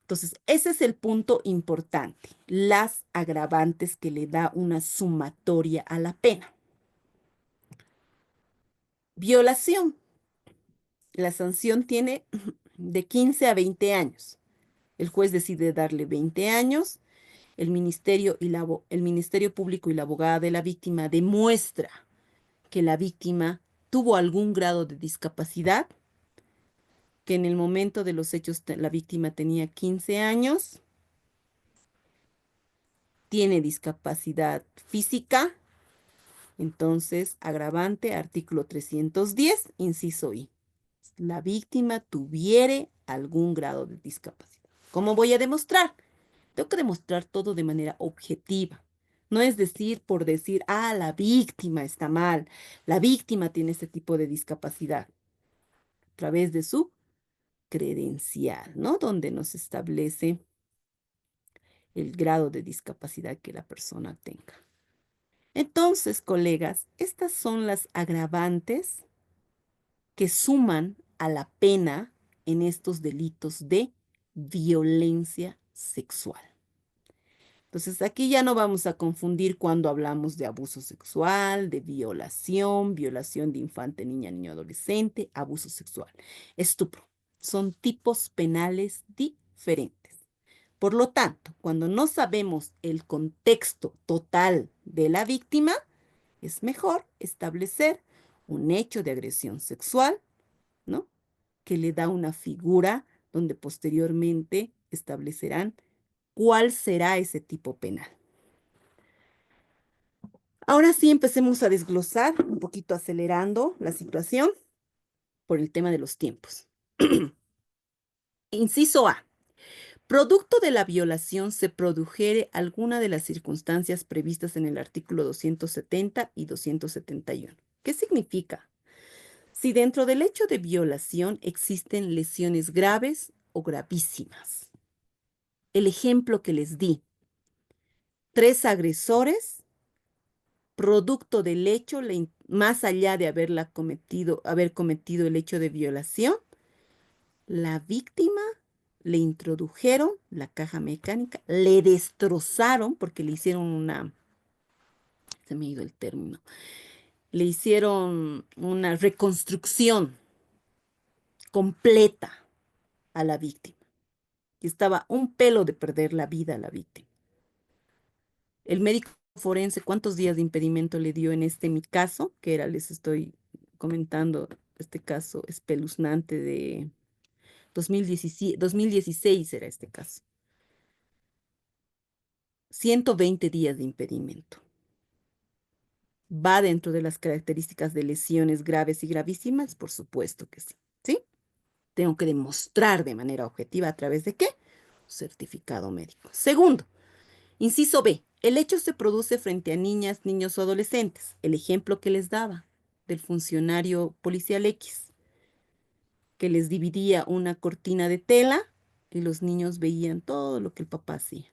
A: Entonces, ese es el punto importante, las agravantes que le da una sumatoria a la pena. Violación. La sanción tiene de 15 a 20 años. El juez decide darle 20 años. El ministerio público y la abogada de la víctima demuestra que la víctima tuvo algún grado de discapacidad, que en el momento de los hechos la víctima tenía 15 años, tiene discapacidad física, entonces agravante, artículo 310, inciso I. La víctima tuviere algún grado de discapacidad. ¿Cómo voy a demostrar? Tengo que demostrar todo de manera objetiva. No es decir por decir, ah, la víctima está mal, la víctima tiene este tipo de discapacidad, a través de su credencial, ¿no? Donde nos establece el grado de discapacidad que la persona tenga. Entonces, colegas, estas son las agravantes que suman a la pena en estos delitos de violencia sexual. Entonces, aquí ya no vamos a confundir cuando hablamos de abuso sexual, de violación, violación de infante, niña, niño, adolescente, abuso sexual, estupro. Son tipos penales diferentes. Por lo tanto, cuando no sabemos el contexto total de la víctima, es mejor establecer un hecho de agresión sexual, ¿no? Que le da una figura donde posteriormente establecerán cuál será ese tipo penal. Ahora sí, empecemos a desglosar, un poquito acelerando la situación por el tema de los tiempos. Inciso A. Producto de la violación se produjere alguna de las circunstancias previstas en el artículo 270 y 271. ¿Qué significa? Si dentro del hecho de violación existen lesiones graves o gravísimas. El ejemplo que les di. 3 agresores, producto del hecho, más allá de haber cometido el hecho de violación, la víctima le introdujeron la caja mecánica, le destrozaron porque le hicieron se me ha ido el término, le hicieron una reconstrucción completa a la víctima. Y estaba un pelo de perder la vida a la víctima. El médico forense, ¿cuántos días de impedimento le dio en mi caso? Que era, les estoy comentando, este caso espeluznante de 2016 era este caso. 120 días de impedimento. ¿Va dentro de las características de lesiones graves y gravísimas? Por supuesto que sí. ¿Sí? Tengo que demostrar de manera objetiva a través de ¿qué? Certificado médico. Segundo, inciso B. El hecho se produce frente a niñas, niños o adolescentes. El ejemplo que les daba del funcionario policial X, que les dividía una cortina de tela y los niños veían todo lo que el papá hacía.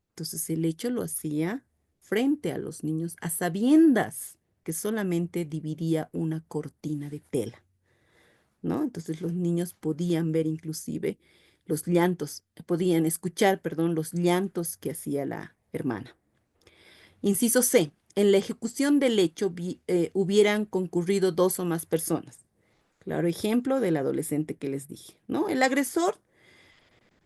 A: Entonces el hecho lo hacía frente a los niños a sabiendas que solamente dividía una cortina de tela, ¿no? Entonces los niños podían ver inclusive los llantos, podían escuchar, perdón, los llantos que hacía la hermana. Inciso C. En la ejecución del hecho hubieran concurrido 2 o más personas. Claro ejemplo del adolescente que les dije, ¿no? El agresor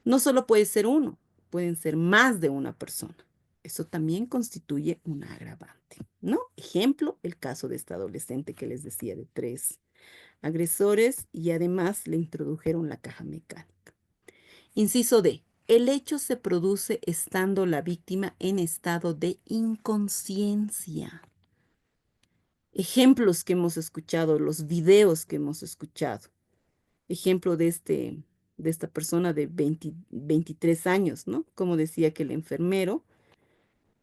A: no solo puede ser uno, pueden ser más de una persona. Eso también constituye una agravante, ¿no? Ejemplo, el caso de esta adolescente que les decía de 3 agresores y además le introdujeron la caja mecánica. Inciso D. El hecho se produce estando la víctima en estado de inconsciencia. Ejemplos que hemos escuchado, los videos que hemos escuchado. Ejemplo de esta persona de 23 años, ¿no? Como decía que el enfermero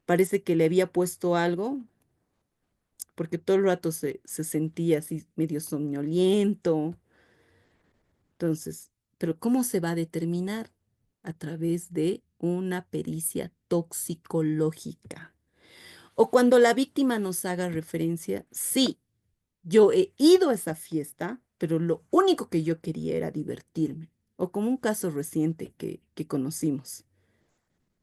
A: parece que le había puesto algo porque todo el rato se sentía así medio somnoliento. Entonces, pero ¿cómo se va a determinar? A través de una pericia toxicológica. O cuando la víctima nos haga referencia, sí, yo he ido a esa fiesta, pero lo único que yo quería era divertirme. O como un caso reciente que conocimos.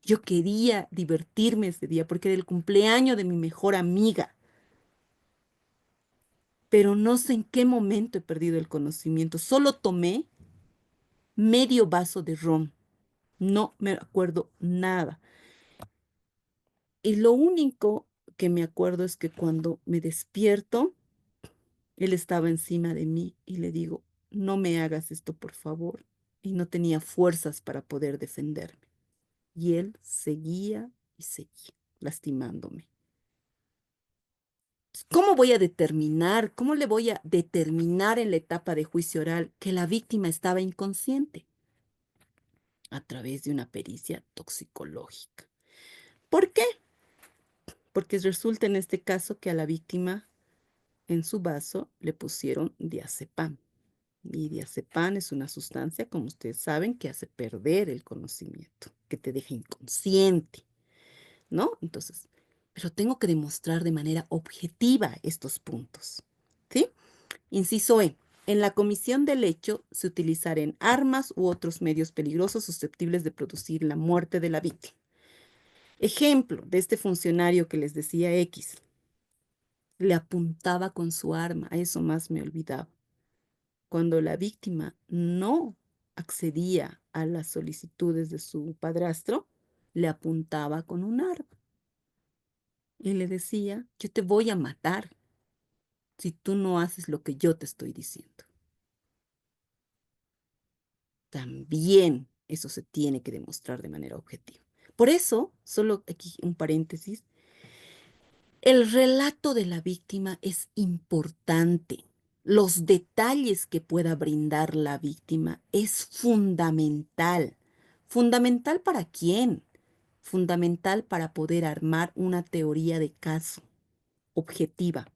A: Yo quería divertirme ese día porque era el cumpleaños de mi mejor amiga. Pero no sé en qué momento he perdido el conocimiento. Solo tomé medio vaso de ron. No me acuerdo nada. Y lo único que me acuerdo es que cuando me despierto, él estaba encima de mí y le digo, no me hagas esto, por favor. Y no tenía fuerzas para poder defenderme. Y él seguía y seguía, lastimándome. ¿Cómo voy a determinar, cómo le voy a determinar en la etapa de juicio oral que la víctima estaba inconsciente? A través de una pericia toxicológica. ¿Por qué? Porque resulta en este caso que a la víctima en su vaso le pusieron diazepam. Y diazepam es una sustancia, como ustedes saben, que hace perder el conocimiento, que te deja inconsciente, ¿no? Entonces, pero tengo que demostrar de manera objetiva estos puntos, ¿sí? Inciso E. En la comisión del hecho se utilizarán armas u otros medios peligrosos susceptibles de producir la muerte de la víctima. Ejemplo de este funcionario que les decía X. Le apuntaba con su arma, a eso más me olvidaba. Cuando la víctima no accedía a las solicitudes de su padrastro, le apuntaba con un arma. Y le decía, yo te voy a matar si tú no haces lo que yo te estoy diciendo. También eso se tiene que demostrar de manera objetiva. Por eso, solo aquí un paréntesis, El relato de la víctima es importante. Los detalles que pueda brindar la víctima es fundamental. ¿Fundamental para quién? Fundamental para poder armar una teoría de caso objetiva.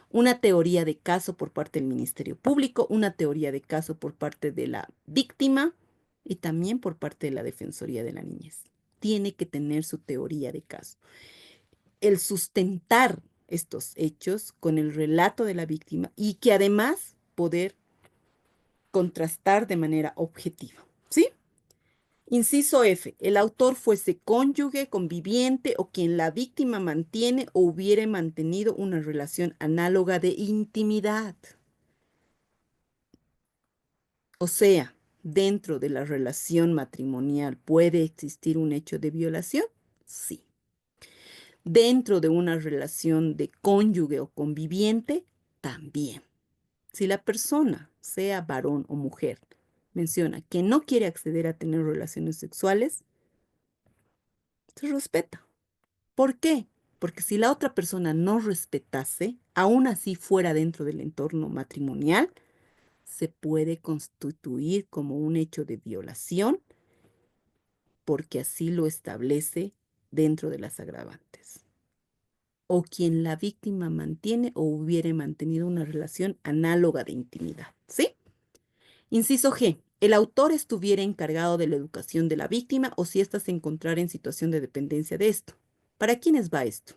A: Una teoría de caso por parte del Ministerio Público, una teoría de caso por parte de la víctima y también por parte de la Defensoría de la Niñez. Tiene que tener su teoría de caso. El sustentar estos hechos con el relato de la víctima y que además poder contrastar de manera objetiva, ¿sí? Inciso F. El autor fuese cónyuge, conviviente o quien la víctima mantiene o hubiere mantenido una relación análoga de intimidad. O sea, dentro de la relación matrimonial puede existir un hecho de violación, sí. Dentro de una relación de cónyuge o conviviente, también. Si la persona, sea varón o mujer, menciona que no quiere acceder a tener relaciones sexuales, se respeta. ¿Por qué? Porque si la otra persona no respetase, aún así fuera dentro del entorno matrimonial, se puede constituir como un hecho de violación porque así lo establece dentro de las agravantes. O quien la víctima mantiene o hubiere mantenido una relación análoga de intimidad, ¿sí? Inciso G. El autor estuviera encargado de la educación de la víctima o si ésta se encontrara en situación de dependencia de esto. ¿Para quiénes va esto?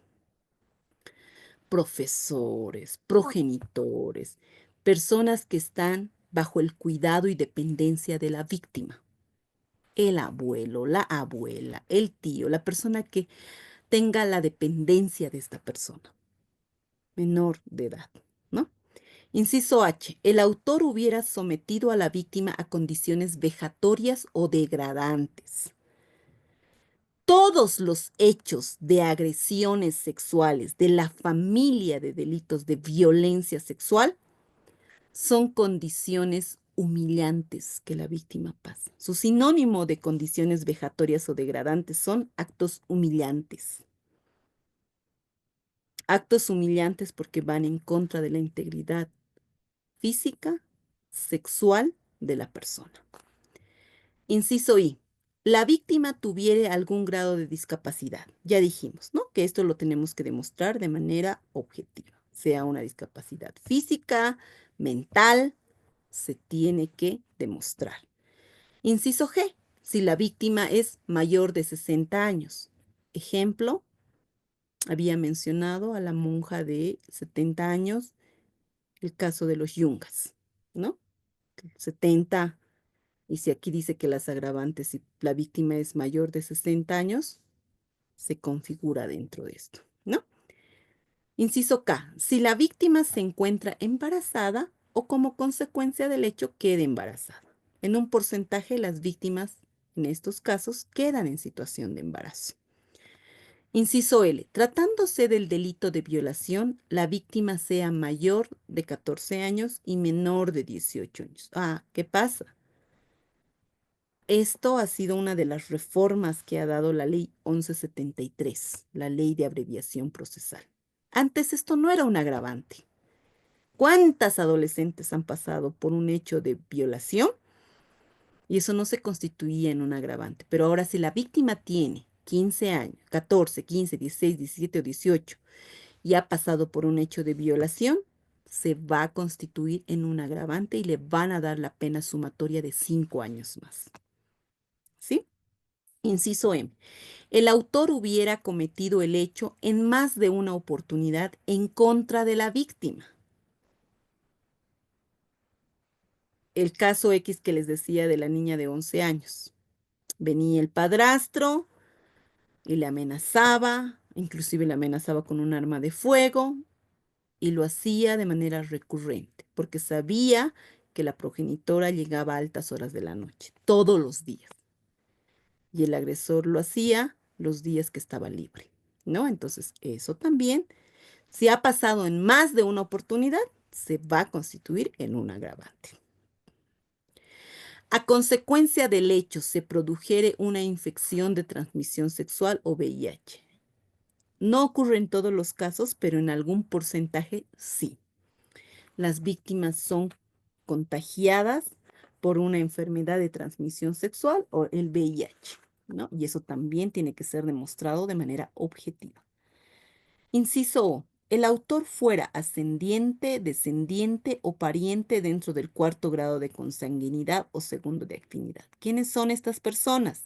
A: Profesores, progenitores, personas que están bajo el cuidado y dependencia de la víctima. El abuelo, la abuela, el tío, la persona que tenga la dependencia de esta persona, menor de edad, ¿no? Inciso H. El autor hubiera sometido a la víctima a condiciones vejatorias o degradantes. Todos los hechos de agresiones sexuales de la familia de delitos de violencia sexual son condiciones humillantes que la víctima pasa. Su sinónimo de condiciones vejatorias o degradantes son actos humillantes. Actos humillantes porque van en contra de la integridad física, sexual de la persona. Inciso I. La víctima tuviera algún grado de discapacidad. Ya dijimos, ¿no? Que esto lo tenemos que demostrar de manera objetiva. Sea una discapacidad física, mental, se tiene que demostrar. Inciso G. Si la víctima es mayor de 60 años. Ejemplo, había mencionado a la monja de 70 años, el caso de los yungas, ¿no? 70, y si aquí dice que las agravantes, si la víctima es mayor de 60 años, se configura dentro de esto, ¿no? Inciso K. Si la víctima se encuentra embarazada o como consecuencia del hecho queda embarazada. En un porcentaje, las víctimas en estos casos quedan en situación de embarazo. Inciso L. Tratándose del delito de violación, la víctima sea mayor de 14 años y menor de 18 años. Ah, ¿qué pasa? Esto ha sido una de las reformas que ha dado la ley 1173, la ley de abreviación procesal. Antes esto no era un agravante. ¿Cuántas adolescentes han pasado por un hecho de violación? Y eso no se constituía en un agravante. Pero ahora si la víctima tiene 15 años, 14, 15, 16, 17 o 18 y ha pasado por un hecho de violación, se va a constituir en un agravante y le van a dar la pena sumatoria de 5 años más. ¿Sí? Inciso M. El autor hubiera cometido el hecho en más de una oportunidad en contra de la víctima. El caso X que les decía de la niña de 11 años. Venía el padrastro y le amenazaba, inclusive le amenazaba con un arma de fuego y lo hacía de manera recurrente porque sabía que la progenitora llegaba a altas horas de la noche, todos los días. Y el agresor lo hacía los días que estaba libre, ¿no? Entonces, eso también, si ha pasado en más de una oportunidad, se va a constituir en un agravante. A consecuencia del hecho se produjere una infección de transmisión sexual o VIH. No ocurre en todos los casos, pero en algún porcentaje sí. Las víctimas son contagiadas por una enfermedad de transmisión sexual o el VIH, ¿no? Y eso también tiene que ser demostrado de manera objetiva. Inciso O. El autor fuera ascendiente, descendiente o pariente dentro del cuarto grado de consanguinidad o segundo de afinidad. ¿Quiénes son estas personas?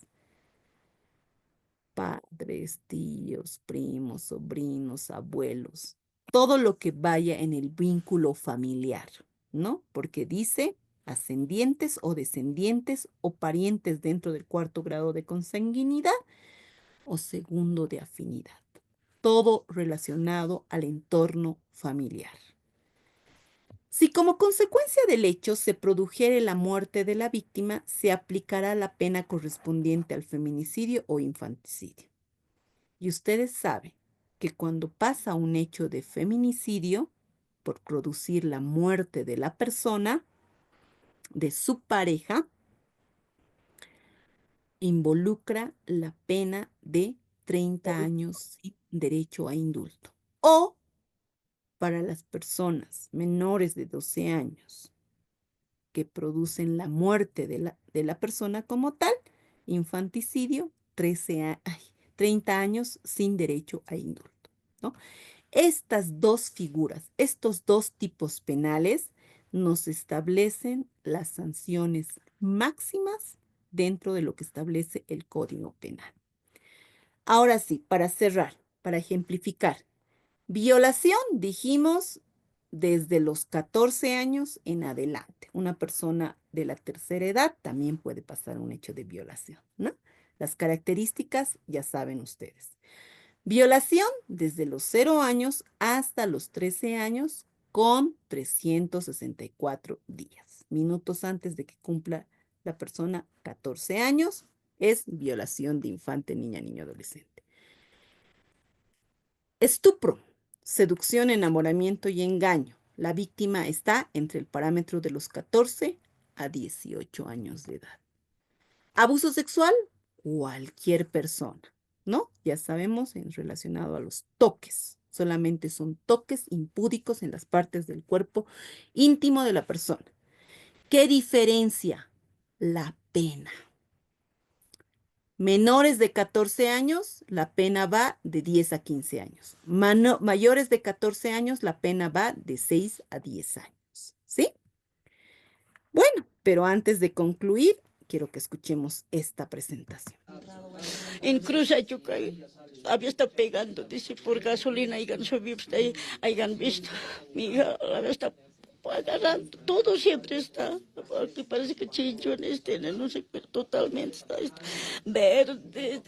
A: Padres, tíos, primos, sobrinos, abuelos, todo lo que vaya en el vínculo familiar, ¿no? Porque dice ascendientes o descendientes o parientes dentro del cuarto grado de consanguinidad o segundo de afinidad. Todo relacionado al entorno familiar. Si como consecuencia del hecho se produjere la muerte de la víctima, se aplicará la pena correspondiente al feminicidio o infanticidio. Y ustedes saben que cuando pasa un hecho de feminicidio, por producir la muerte de la persona, de su pareja, involucra la pena de 30 años sin derecho a indulto. O para las personas menores de 12 años que producen la muerte de la persona como tal, infanticidio, 30 años sin derecho a indulto, ¿no? Estas dos figuras, estos dos tipos penales, nos establecen las sanciones máximas dentro de lo que establece el Código Penal. Ahora sí, para cerrar, para ejemplificar, violación, dijimos, desde los 14 años en adelante. Una persona de la tercera edad también puede pasar un hecho de violación, ¿no? Las características ya saben ustedes. Violación desde los 0 años hasta los 13 años con 364 días. Minutos antes de que cumpla la persona 14 años, es violación de infante, niña, niño, adolescente. Estupro, seducción, enamoramiento y engaño. La víctima está entre el parámetro de los 14 a 18 años de edad. Abuso sexual, cualquier persona, ¿no? Ya sabemos en relacionado a los toques. Solamente son toques impúdicos en las partes del cuerpo íntimo de la persona. ¿Qué diferencia? La pena. Menores de 14 años, la pena va de 10 a 15 años. Mayores de 14 años, la pena va de 6 a 10 años. ¿Sí? Bueno, pero antes de concluir, quiero que escuchemos esta presentación.
P: En Cruz Ayucay había estado pegando, dice, por gasolina, hayan subido, hayan visto. Mi hija había estado agarrando, todo siempre está, porque parece que chinchones tienen, no sé, pero totalmente está verde,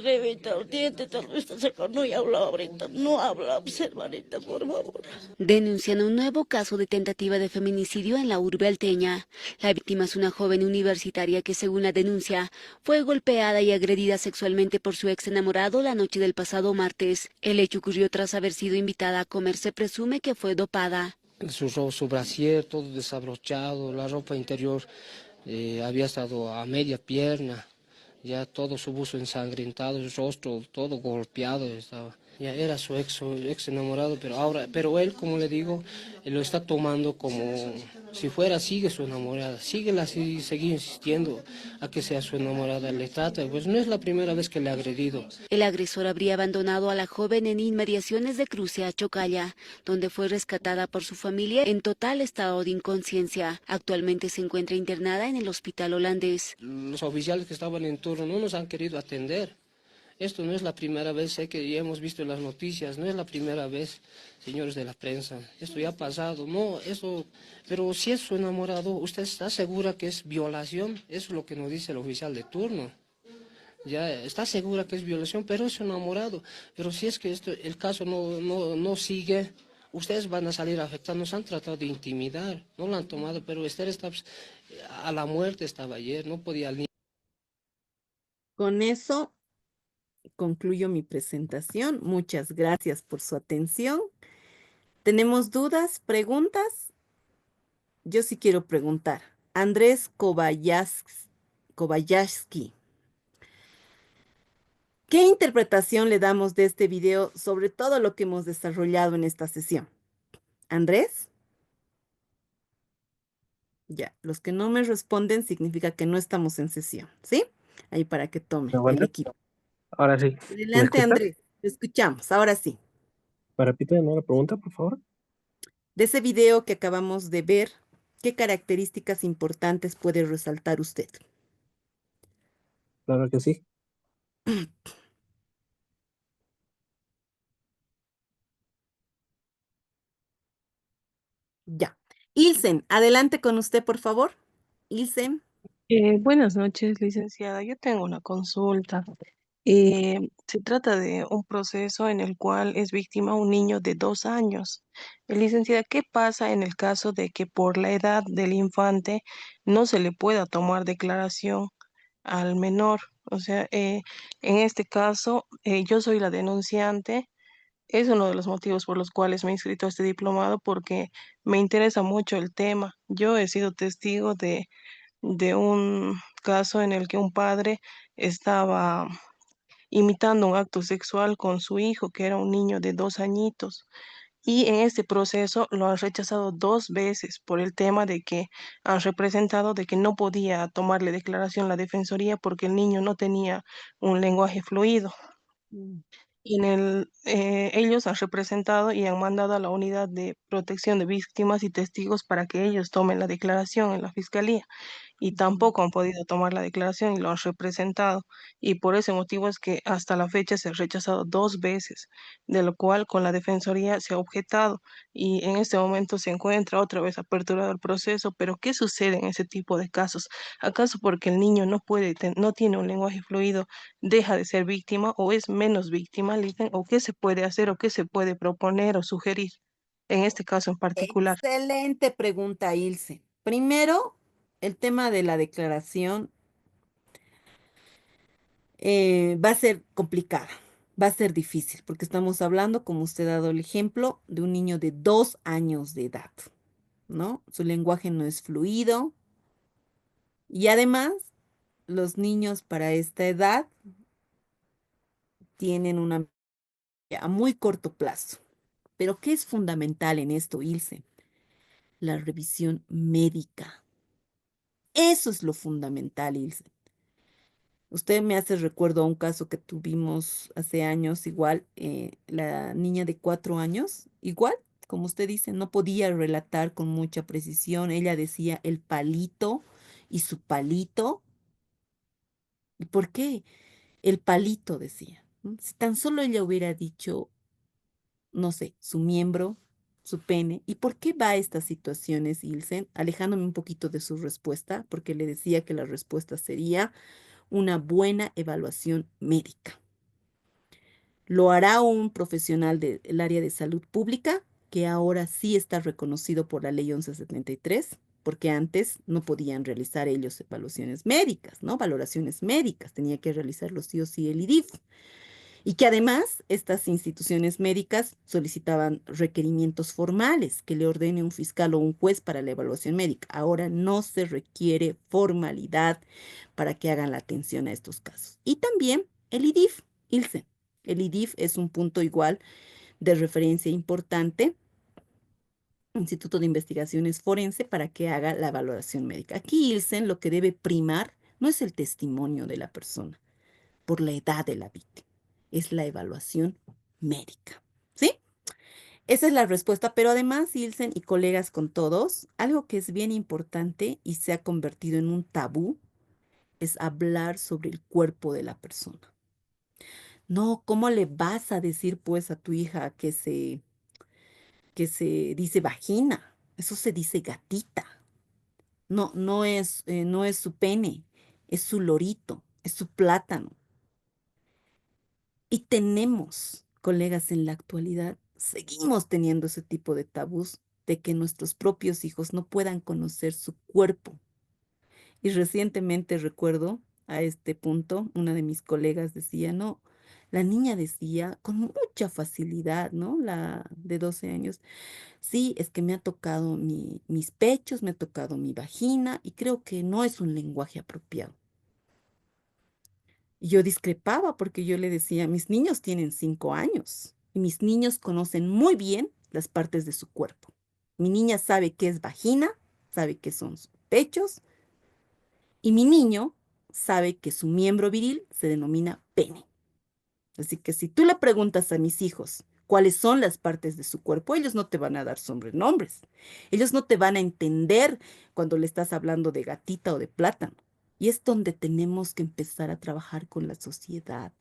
P: reventado el diente, tal vez está secado, no habla ahorita, no habla, hermanita, por favor.
Q: Denuncian un nuevo caso de tentativa de feminicidio en la urbe alteña. La víctima es una joven universitaria que, según la denuncia, fue golpeada y agredida sexualmente por su ex enamorado la noche del pasado martes. El hecho ocurrió tras haber sido invitada a comer. Se presume que fue dopada.
R: Su brasier todo desabrochado, la ropa interior había estado a media pierna, ya todo su busto ensangrentado, su rostro todo golpeado estaba. Ya era su ex enamorado, pero él, como le digo, él lo está tomando como si fuera, sigue su enamorada, síguela así, sigue insistiendo a que sea su enamorada, le trata, pues no es la primera vez que le ha agredido.
Q: El agresor habría abandonado a la joven en inmediaciones de Cruce a Chocalla, donde fue rescatada por su familia en total estado de inconsciencia. Actualmente se encuentra internada en el hospital holandés.
R: Los oficiales que estaban en turno no nos han querido atender. Esto no es la primera vez, sé que ya hemos visto en las noticias, no es la primera vez, señores de la prensa. Esto ya ha pasado, no, pero si es su enamorado, ¿usted está segura que es violación? Eso es lo que nos dice el oficial de turno. Ya está segura que es violación, pero es su enamorado. Pero si es que el caso no sigue, ustedes van a salir afectados. Nos han tratado de intimidar, no lo han tomado, pero Esther está a la muerte, estaba ayer, no podía ni.
A: Con eso concluyo mi presentación. Muchas gracias por su atención. ¿Tenemos dudas, preguntas? Yo sí quiero preguntar. Andrés Kobayashi. ¿Qué interpretación le damos de este video sobre todo lo que hemos desarrollado en esta sesión? ¿Andrés? Ya, los que no me responden significa que no estamos en sesión, ¿sí? Ahí para que tome
S: ¿Me
A: el
S: aguanta?
A: equipo.
S: Ahora sí. ¿Me
A: Adelante,
S: escucha?
A: Andrés. Te escuchamos, ahora sí.
S: Para Pita de nuevo la pregunta, por favor.
A: De ese video que acabamos de ver, ¿qué características importantes puede resaltar usted?
S: Claro que sí.
A: Ya. Ilsen, adelante con usted, por favor. Ilsen.
T: Buenas noches, licenciada. Yo tengo una consulta. Se trata de un proceso en el cual es víctima un niño de 2 años. Licenciada, ¿qué pasa en el caso de que por la edad del infante no se le pueda tomar declaración al menor? O sea, en este caso, yo soy la denunciante. Es uno de los motivos por los cuales me he inscrito a este diplomado porque me interesa mucho el tema. Yo he sido testigo de un caso en el que un padre estaba imitando un acto sexual con su hijo, que era un niño de 2 añitos. Y en este proceso lo han rechazado 2 veces por el tema de que han representado de que no podía tomarle declaración la defensoría porque el niño no tenía un lenguaje fluido. Y ellos han representado y han mandado a la unidad de protección de víctimas y testigos para que ellos tomen la declaración en la fiscalía y tampoco han podido tomar la declaración y lo han representado. Y por ese motivo es que hasta la fecha se ha rechazado 2 veces, de lo cual con la Defensoría se ha objetado y en este momento se encuentra otra vez aperturado el proceso. Pero ¿qué sucede en ese tipo de casos? ¿Acaso porque el niño no tiene un lenguaje fluido, deja de ser víctima o es menos víctima, Ligen? ¿O qué se puede hacer o qué se puede proponer o sugerir en este caso en particular?
A: Excelente pregunta, Ilse. Primero, el tema de la declaración va a ser complicada, va a ser difícil, porque estamos hablando, como usted ha dado el ejemplo, de un niño de 2 años de edad, ¿no? Su lenguaje no es fluido y además los niños para esta edad tienen una a muy corto plazo. Pero ¿qué es fundamental en esto, Ilse? La revisión médica. Eso es lo fundamental, Ilse. Usted me hace recuerdo a un caso que tuvimos hace años, igual, la niña de 4 años, igual, como usted dice, no podía relatar con mucha precisión. Ella decía el palito y su palito. ¿Y por qué? El palito decía, ¿no? Si tan solo ella hubiera dicho, no sé, su miembro, su pene. ¿Y por qué va a estas situaciones, Ilsen? Alejándome un poquito de su respuesta, porque le decía que la respuesta sería una buena evaluación médica. Lo hará un profesional del área de salud pública, que ahora sí está reconocido por la ley 1173, porque antes no podían realizar ellos evaluaciones médicas, ¿no? Valoraciones médicas, tenía que realizarlo sí o sí el IDIF. Y que además estas instituciones médicas solicitaban requerimientos formales que le ordene un fiscal o un juez para la evaluación médica. Ahora no se requiere formalidad para que hagan la atención a estos casos. Y también el IDIF, ILSE. El IDIF es un punto igual de referencia importante, Instituto de Investigaciones Forense, para que haga la valoración médica. Aquí ILSEN lo que debe primar no es el testimonio de la persona por la edad de la víctima, es la evaluación médica. ¿Sí? Esa es la respuesta, pero además, Ilsen y colegas con todos, algo que es bien importante y se ha convertido en un tabú es hablar sobre el cuerpo de la persona. No, ¿cómo le vas a decir pues a tu hija que se dice vagina? Eso se dice gatita. No, no es su pene, es su lorito, es su plátano. Y tenemos, colegas, en la actualidad, seguimos teniendo ese tipo de tabús de que nuestros propios hijos no puedan conocer su cuerpo. Y recientemente recuerdo a este punto, una de mis colegas decía, no, la niña decía con mucha facilidad, ¿no? La de 12 años, sí, es que me ha tocado mis pechos, me ha tocado mi vagina y creo que no es un lenguaje apropiado. Y yo discrepaba porque yo le decía, mis niños tienen 5 años y mis niños conocen muy bien las partes de su cuerpo. Mi niña sabe qué es vagina, sabe qué son sus pechos y mi niño sabe que su miembro viril se denomina pene. Así que si tú le preguntas a mis hijos cuáles son las partes de su cuerpo, ellos no te van a dar sobrenombres. Ellos no te van a entender cuando le estás hablando de gatita o de plátano. Y es donde tenemos que empezar a trabajar con la sociedad.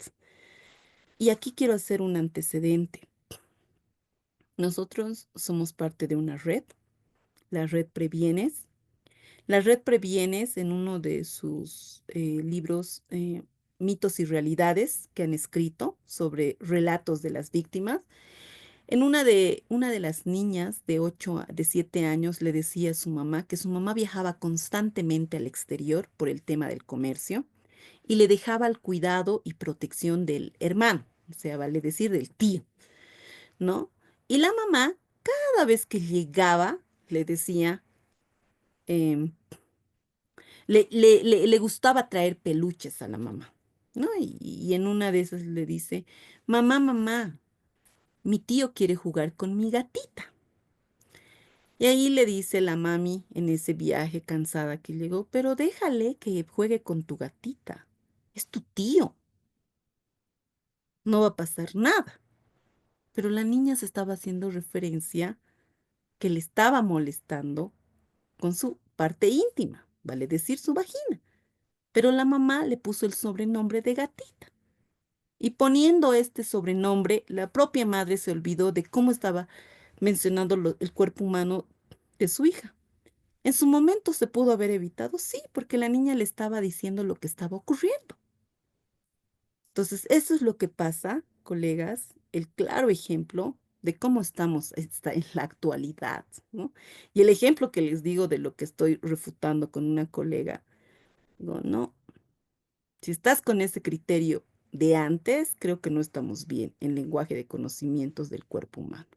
A: Y aquí quiero hacer un antecedente. Nosotros somos parte de una red, la red Previenes. La red Previenes, en uno de sus libros, Mitos y Realidades, que han escrito sobre relatos de las víctimas, en una de las niñas de 7 años le decía a su mamá que su mamá viajaba constantemente al exterior por el tema del comercio y le dejaba al cuidado y protección del hermano, o sea, vale decir del tío, ¿no? Y la mamá, cada vez que llegaba, le decía, em, le gustaba traer peluches a la mamá, ¿no? Y en una de esas le dice, mamá, mamá, mi tío quiere jugar con mi gatita. Y ahí le dice la mami en ese viaje cansada que llegó, pero déjale que juegue con tu gatita. Es tu tío. No va a pasar nada. Pero la niña se estaba haciendo referencia que le estaba molestando con su parte íntima, vale decir su vagina. Pero la mamá le puso el sobrenombre de gatita. Y poniendo este sobrenombre, la propia madre se olvidó de cómo estaba mencionando el cuerpo humano de su hija. En su momento se pudo haber evitado, sí, porque la niña le estaba diciendo lo que estaba ocurriendo. Entonces, eso es lo que pasa, colegas, el claro ejemplo de cómo estamos en la actualidad, ¿no? Y el ejemplo que les digo de lo que estoy refutando con una colega, digo, no, si estás con ese criterio de antes, creo que no estamos bien en lenguaje de conocimientos del cuerpo humano.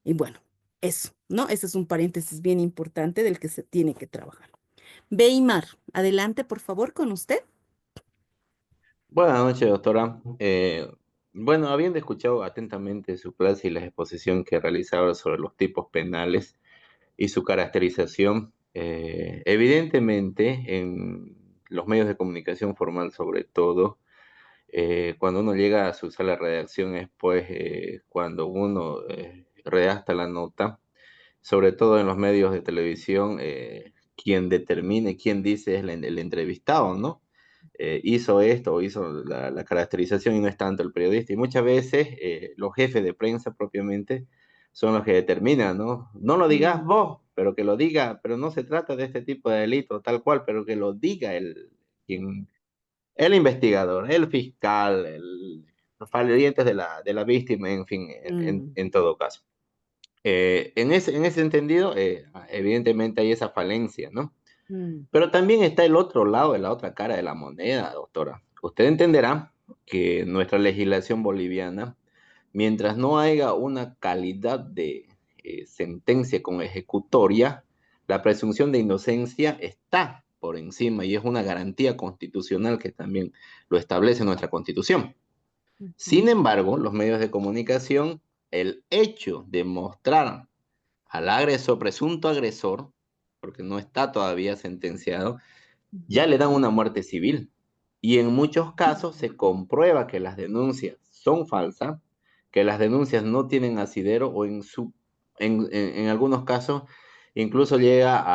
A: Y bueno, eso, ¿no? Ese es un paréntesis bien importante del que se tiene que trabajar. Beimar, adelante, por favor, con usted.
U: Buenas noches, doctora. Bueno, habiendo escuchado atentamente su clase y la exposición que realizaba sobre los tipos penales y su caracterización, evidentemente en los medios de comunicación formal sobre todo, cuando uno llega a su sala de redacción es pues cuando uno redacta la nota, sobre todo en los medios de televisión, quien determine, quien dice es el entrevistado, ¿no? Hizo esto o hizo la caracterización y no es tanto el periodista. Y muchas veces los jefes de prensa propiamente son los que determinan, ¿no? No lo digas vos, pero que lo diga, pero no se trata de este tipo de delito tal cual, pero que lo diga el investigador, el fiscal, los parientes de la víctima, en fin, en todo caso. En ese entendido, evidentemente hay esa falencia, ¿no? Pero también está el otro lado, la otra cara de la moneda, doctora. Usted entenderá que nuestra legislación boliviana, mientras no haya una calidad de sentencia con ejecutoria, la presunción de inocencia está por encima y es una garantía constitucional que también lo establece nuestra Constitución. Sin embargo, los medios de comunicación, el hecho de mostrar al agresor, presunto agresor, porque no está todavía sentenciado, ya le dan una muerte civil. Y en muchos casos se comprueba que las denuncias son falsas, que las denuncias no tienen asidero o en algunos casos incluso llega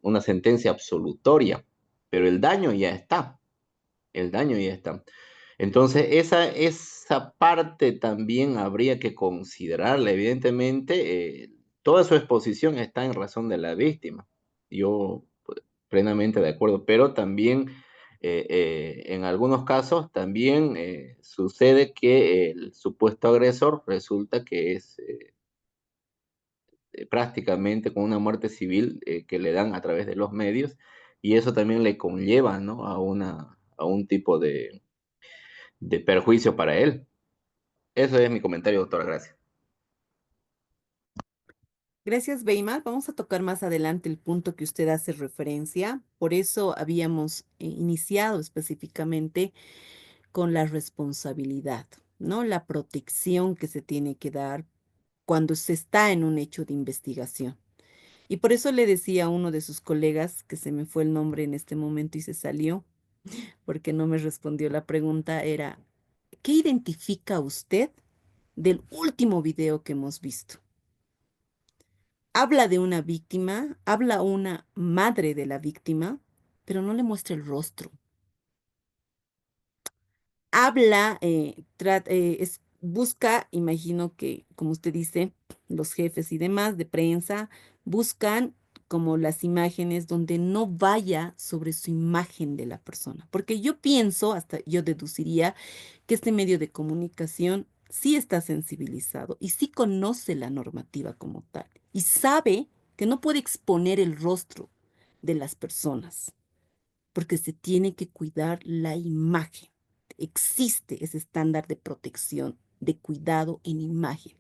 U: una sentencia absolutoria, pero el daño ya está, el daño ya está. Entonces, esa parte también habría que considerarla. Evidentemente, toda su exposición está en razón de la víctima. Yo pues, plenamente de acuerdo, pero también en algunos casos también sucede que el supuesto agresor resulta que es prácticamente con una muerte civil que le dan a través de los medios y eso también le conlleva, ¿no? a un tipo de perjuicio para él. Eso es mi comentario, doctora. Gracias.
A: Gracias, Weimar. Vamos a tocar más adelante el punto que usted hace referencia. Por eso habíamos iniciado específicamente con la responsabilidad, ¿no? La protección que se tiene que dar cuando se está en un hecho de investigación. Y por eso le decía a uno de sus colegas, que se me fue el nombre en este momento y se salió, porque no me respondió la pregunta, era, ¿qué identifica usted del último video que hemos visto? Habla de una víctima, habla una madre de la víctima, pero no le muestra el rostro. Habla, busca, imagino que, como usted dice, los jefes y demás de prensa, buscan como las imágenes donde no vaya sobre su imagen de la persona. Porque yo pienso, hasta yo deduciría, que este medio de comunicación sí está sensibilizado y sí conoce la normativa como tal y sabe que no puede exponer el rostro de las personas porque se tiene que cuidar la imagen. Existe ese estándar de protección, de cuidado en imagen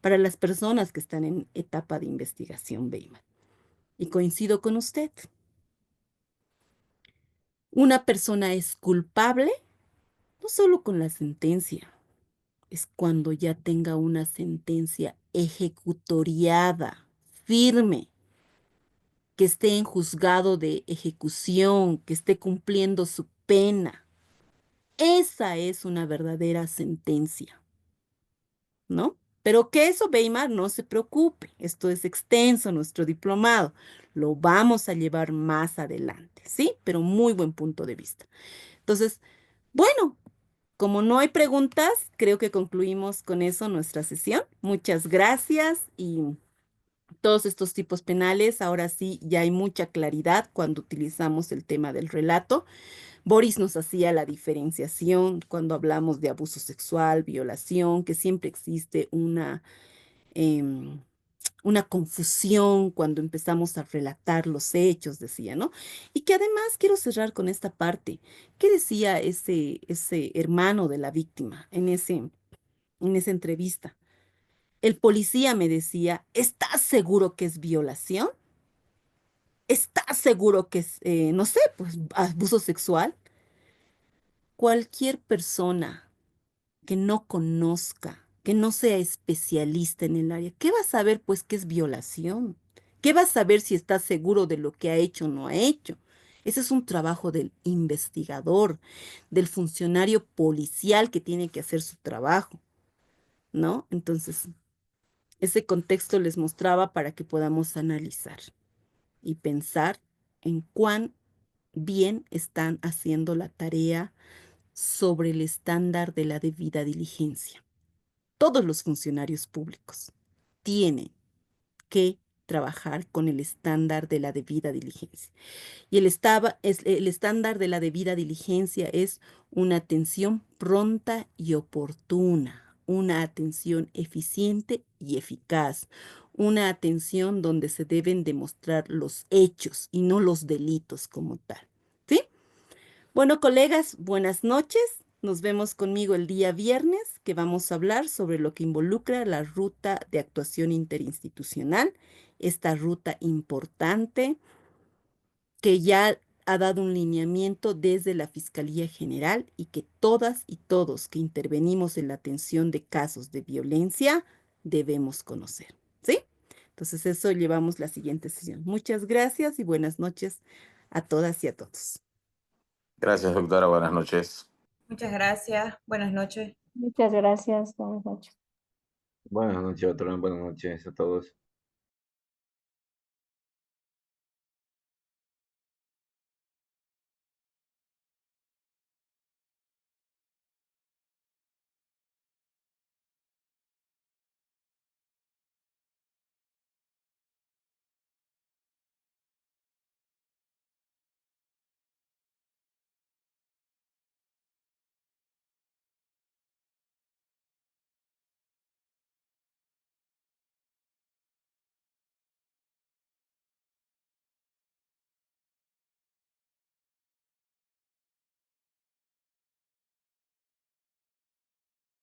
A: para las personas que están en etapa de investigación, Weimar. Y coincido con usted. Una persona es culpable no solo con la sentencia, es cuando ya tenga una sentencia ejecutoriada, firme, que esté en juzgado de ejecución, que esté cumpliendo su pena. Esa es una verdadera sentencia, ¿no? Pero que eso, Weimar, no se preocupe. Esto es extenso, nuestro diplomado. Lo vamos a llevar más adelante, ¿sí? Pero muy buen punto de vista. Entonces, bueno, como no hay preguntas, creo que concluimos con eso nuestra sesión. Muchas gracias y todos estos tipos penales, ahora sí, ya hay mucha claridad cuando utilizamos el tema del relato. Boris nos hacía la diferenciación cuando hablamos de abuso sexual, violación, que siempre existe em, una confusión cuando empezamos a relatar los hechos, decía, ¿no? Y que además quiero cerrar con esta parte. ¿Qué decía ese hermano de la víctima en esa entrevista? El policía me decía, ¿estás seguro que es violación? ¿Estás seguro que es, no sé, pues abuso sexual? Cualquier persona que no conozca, que no sea especialista en el área, ¿qué va a saber pues qué es violación? ¿Qué va a saber si está seguro de lo que ha hecho o no ha hecho? Ese es un trabajo del investigador, del funcionario policial que tiene que hacer su trabajo, ¿no? Entonces, ese contexto les mostraba para que podamos analizar y pensar en cuán bien están haciendo la tarea sobre el estándar de la debida diligencia. Todos los funcionarios públicos tienen que trabajar con el estándar de la debida diligencia. Y el estándar de la debida diligencia es una atención pronta y oportuna, una atención eficiente y eficaz, una atención donde se deben demostrar los hechos y no los delitos como tal. ¿Sí? Bueno, colegas, buenas noches. Nos vemos conmigo el día viernes, que vamos a hablar sobre lo que involucra la ruta de actuación interinstitucional, esta ruta importante que ya ha dado un lineamiento desde la Fiscalía General y que todas y todos que intervenimos en la atención de casos de violencia debemos conocer. ¿Sí? Entonces, eso llevamos la siguiente sesión. Muchas gracias y buenas noches a todas y a todos.
B: Gracias, doctora. Buenas noches.
K: Muchas gracias. Buenas noches.
H: Muchas gracias. Buenas noches.
U: Buenas noches, doctora. Buenas noches a todos.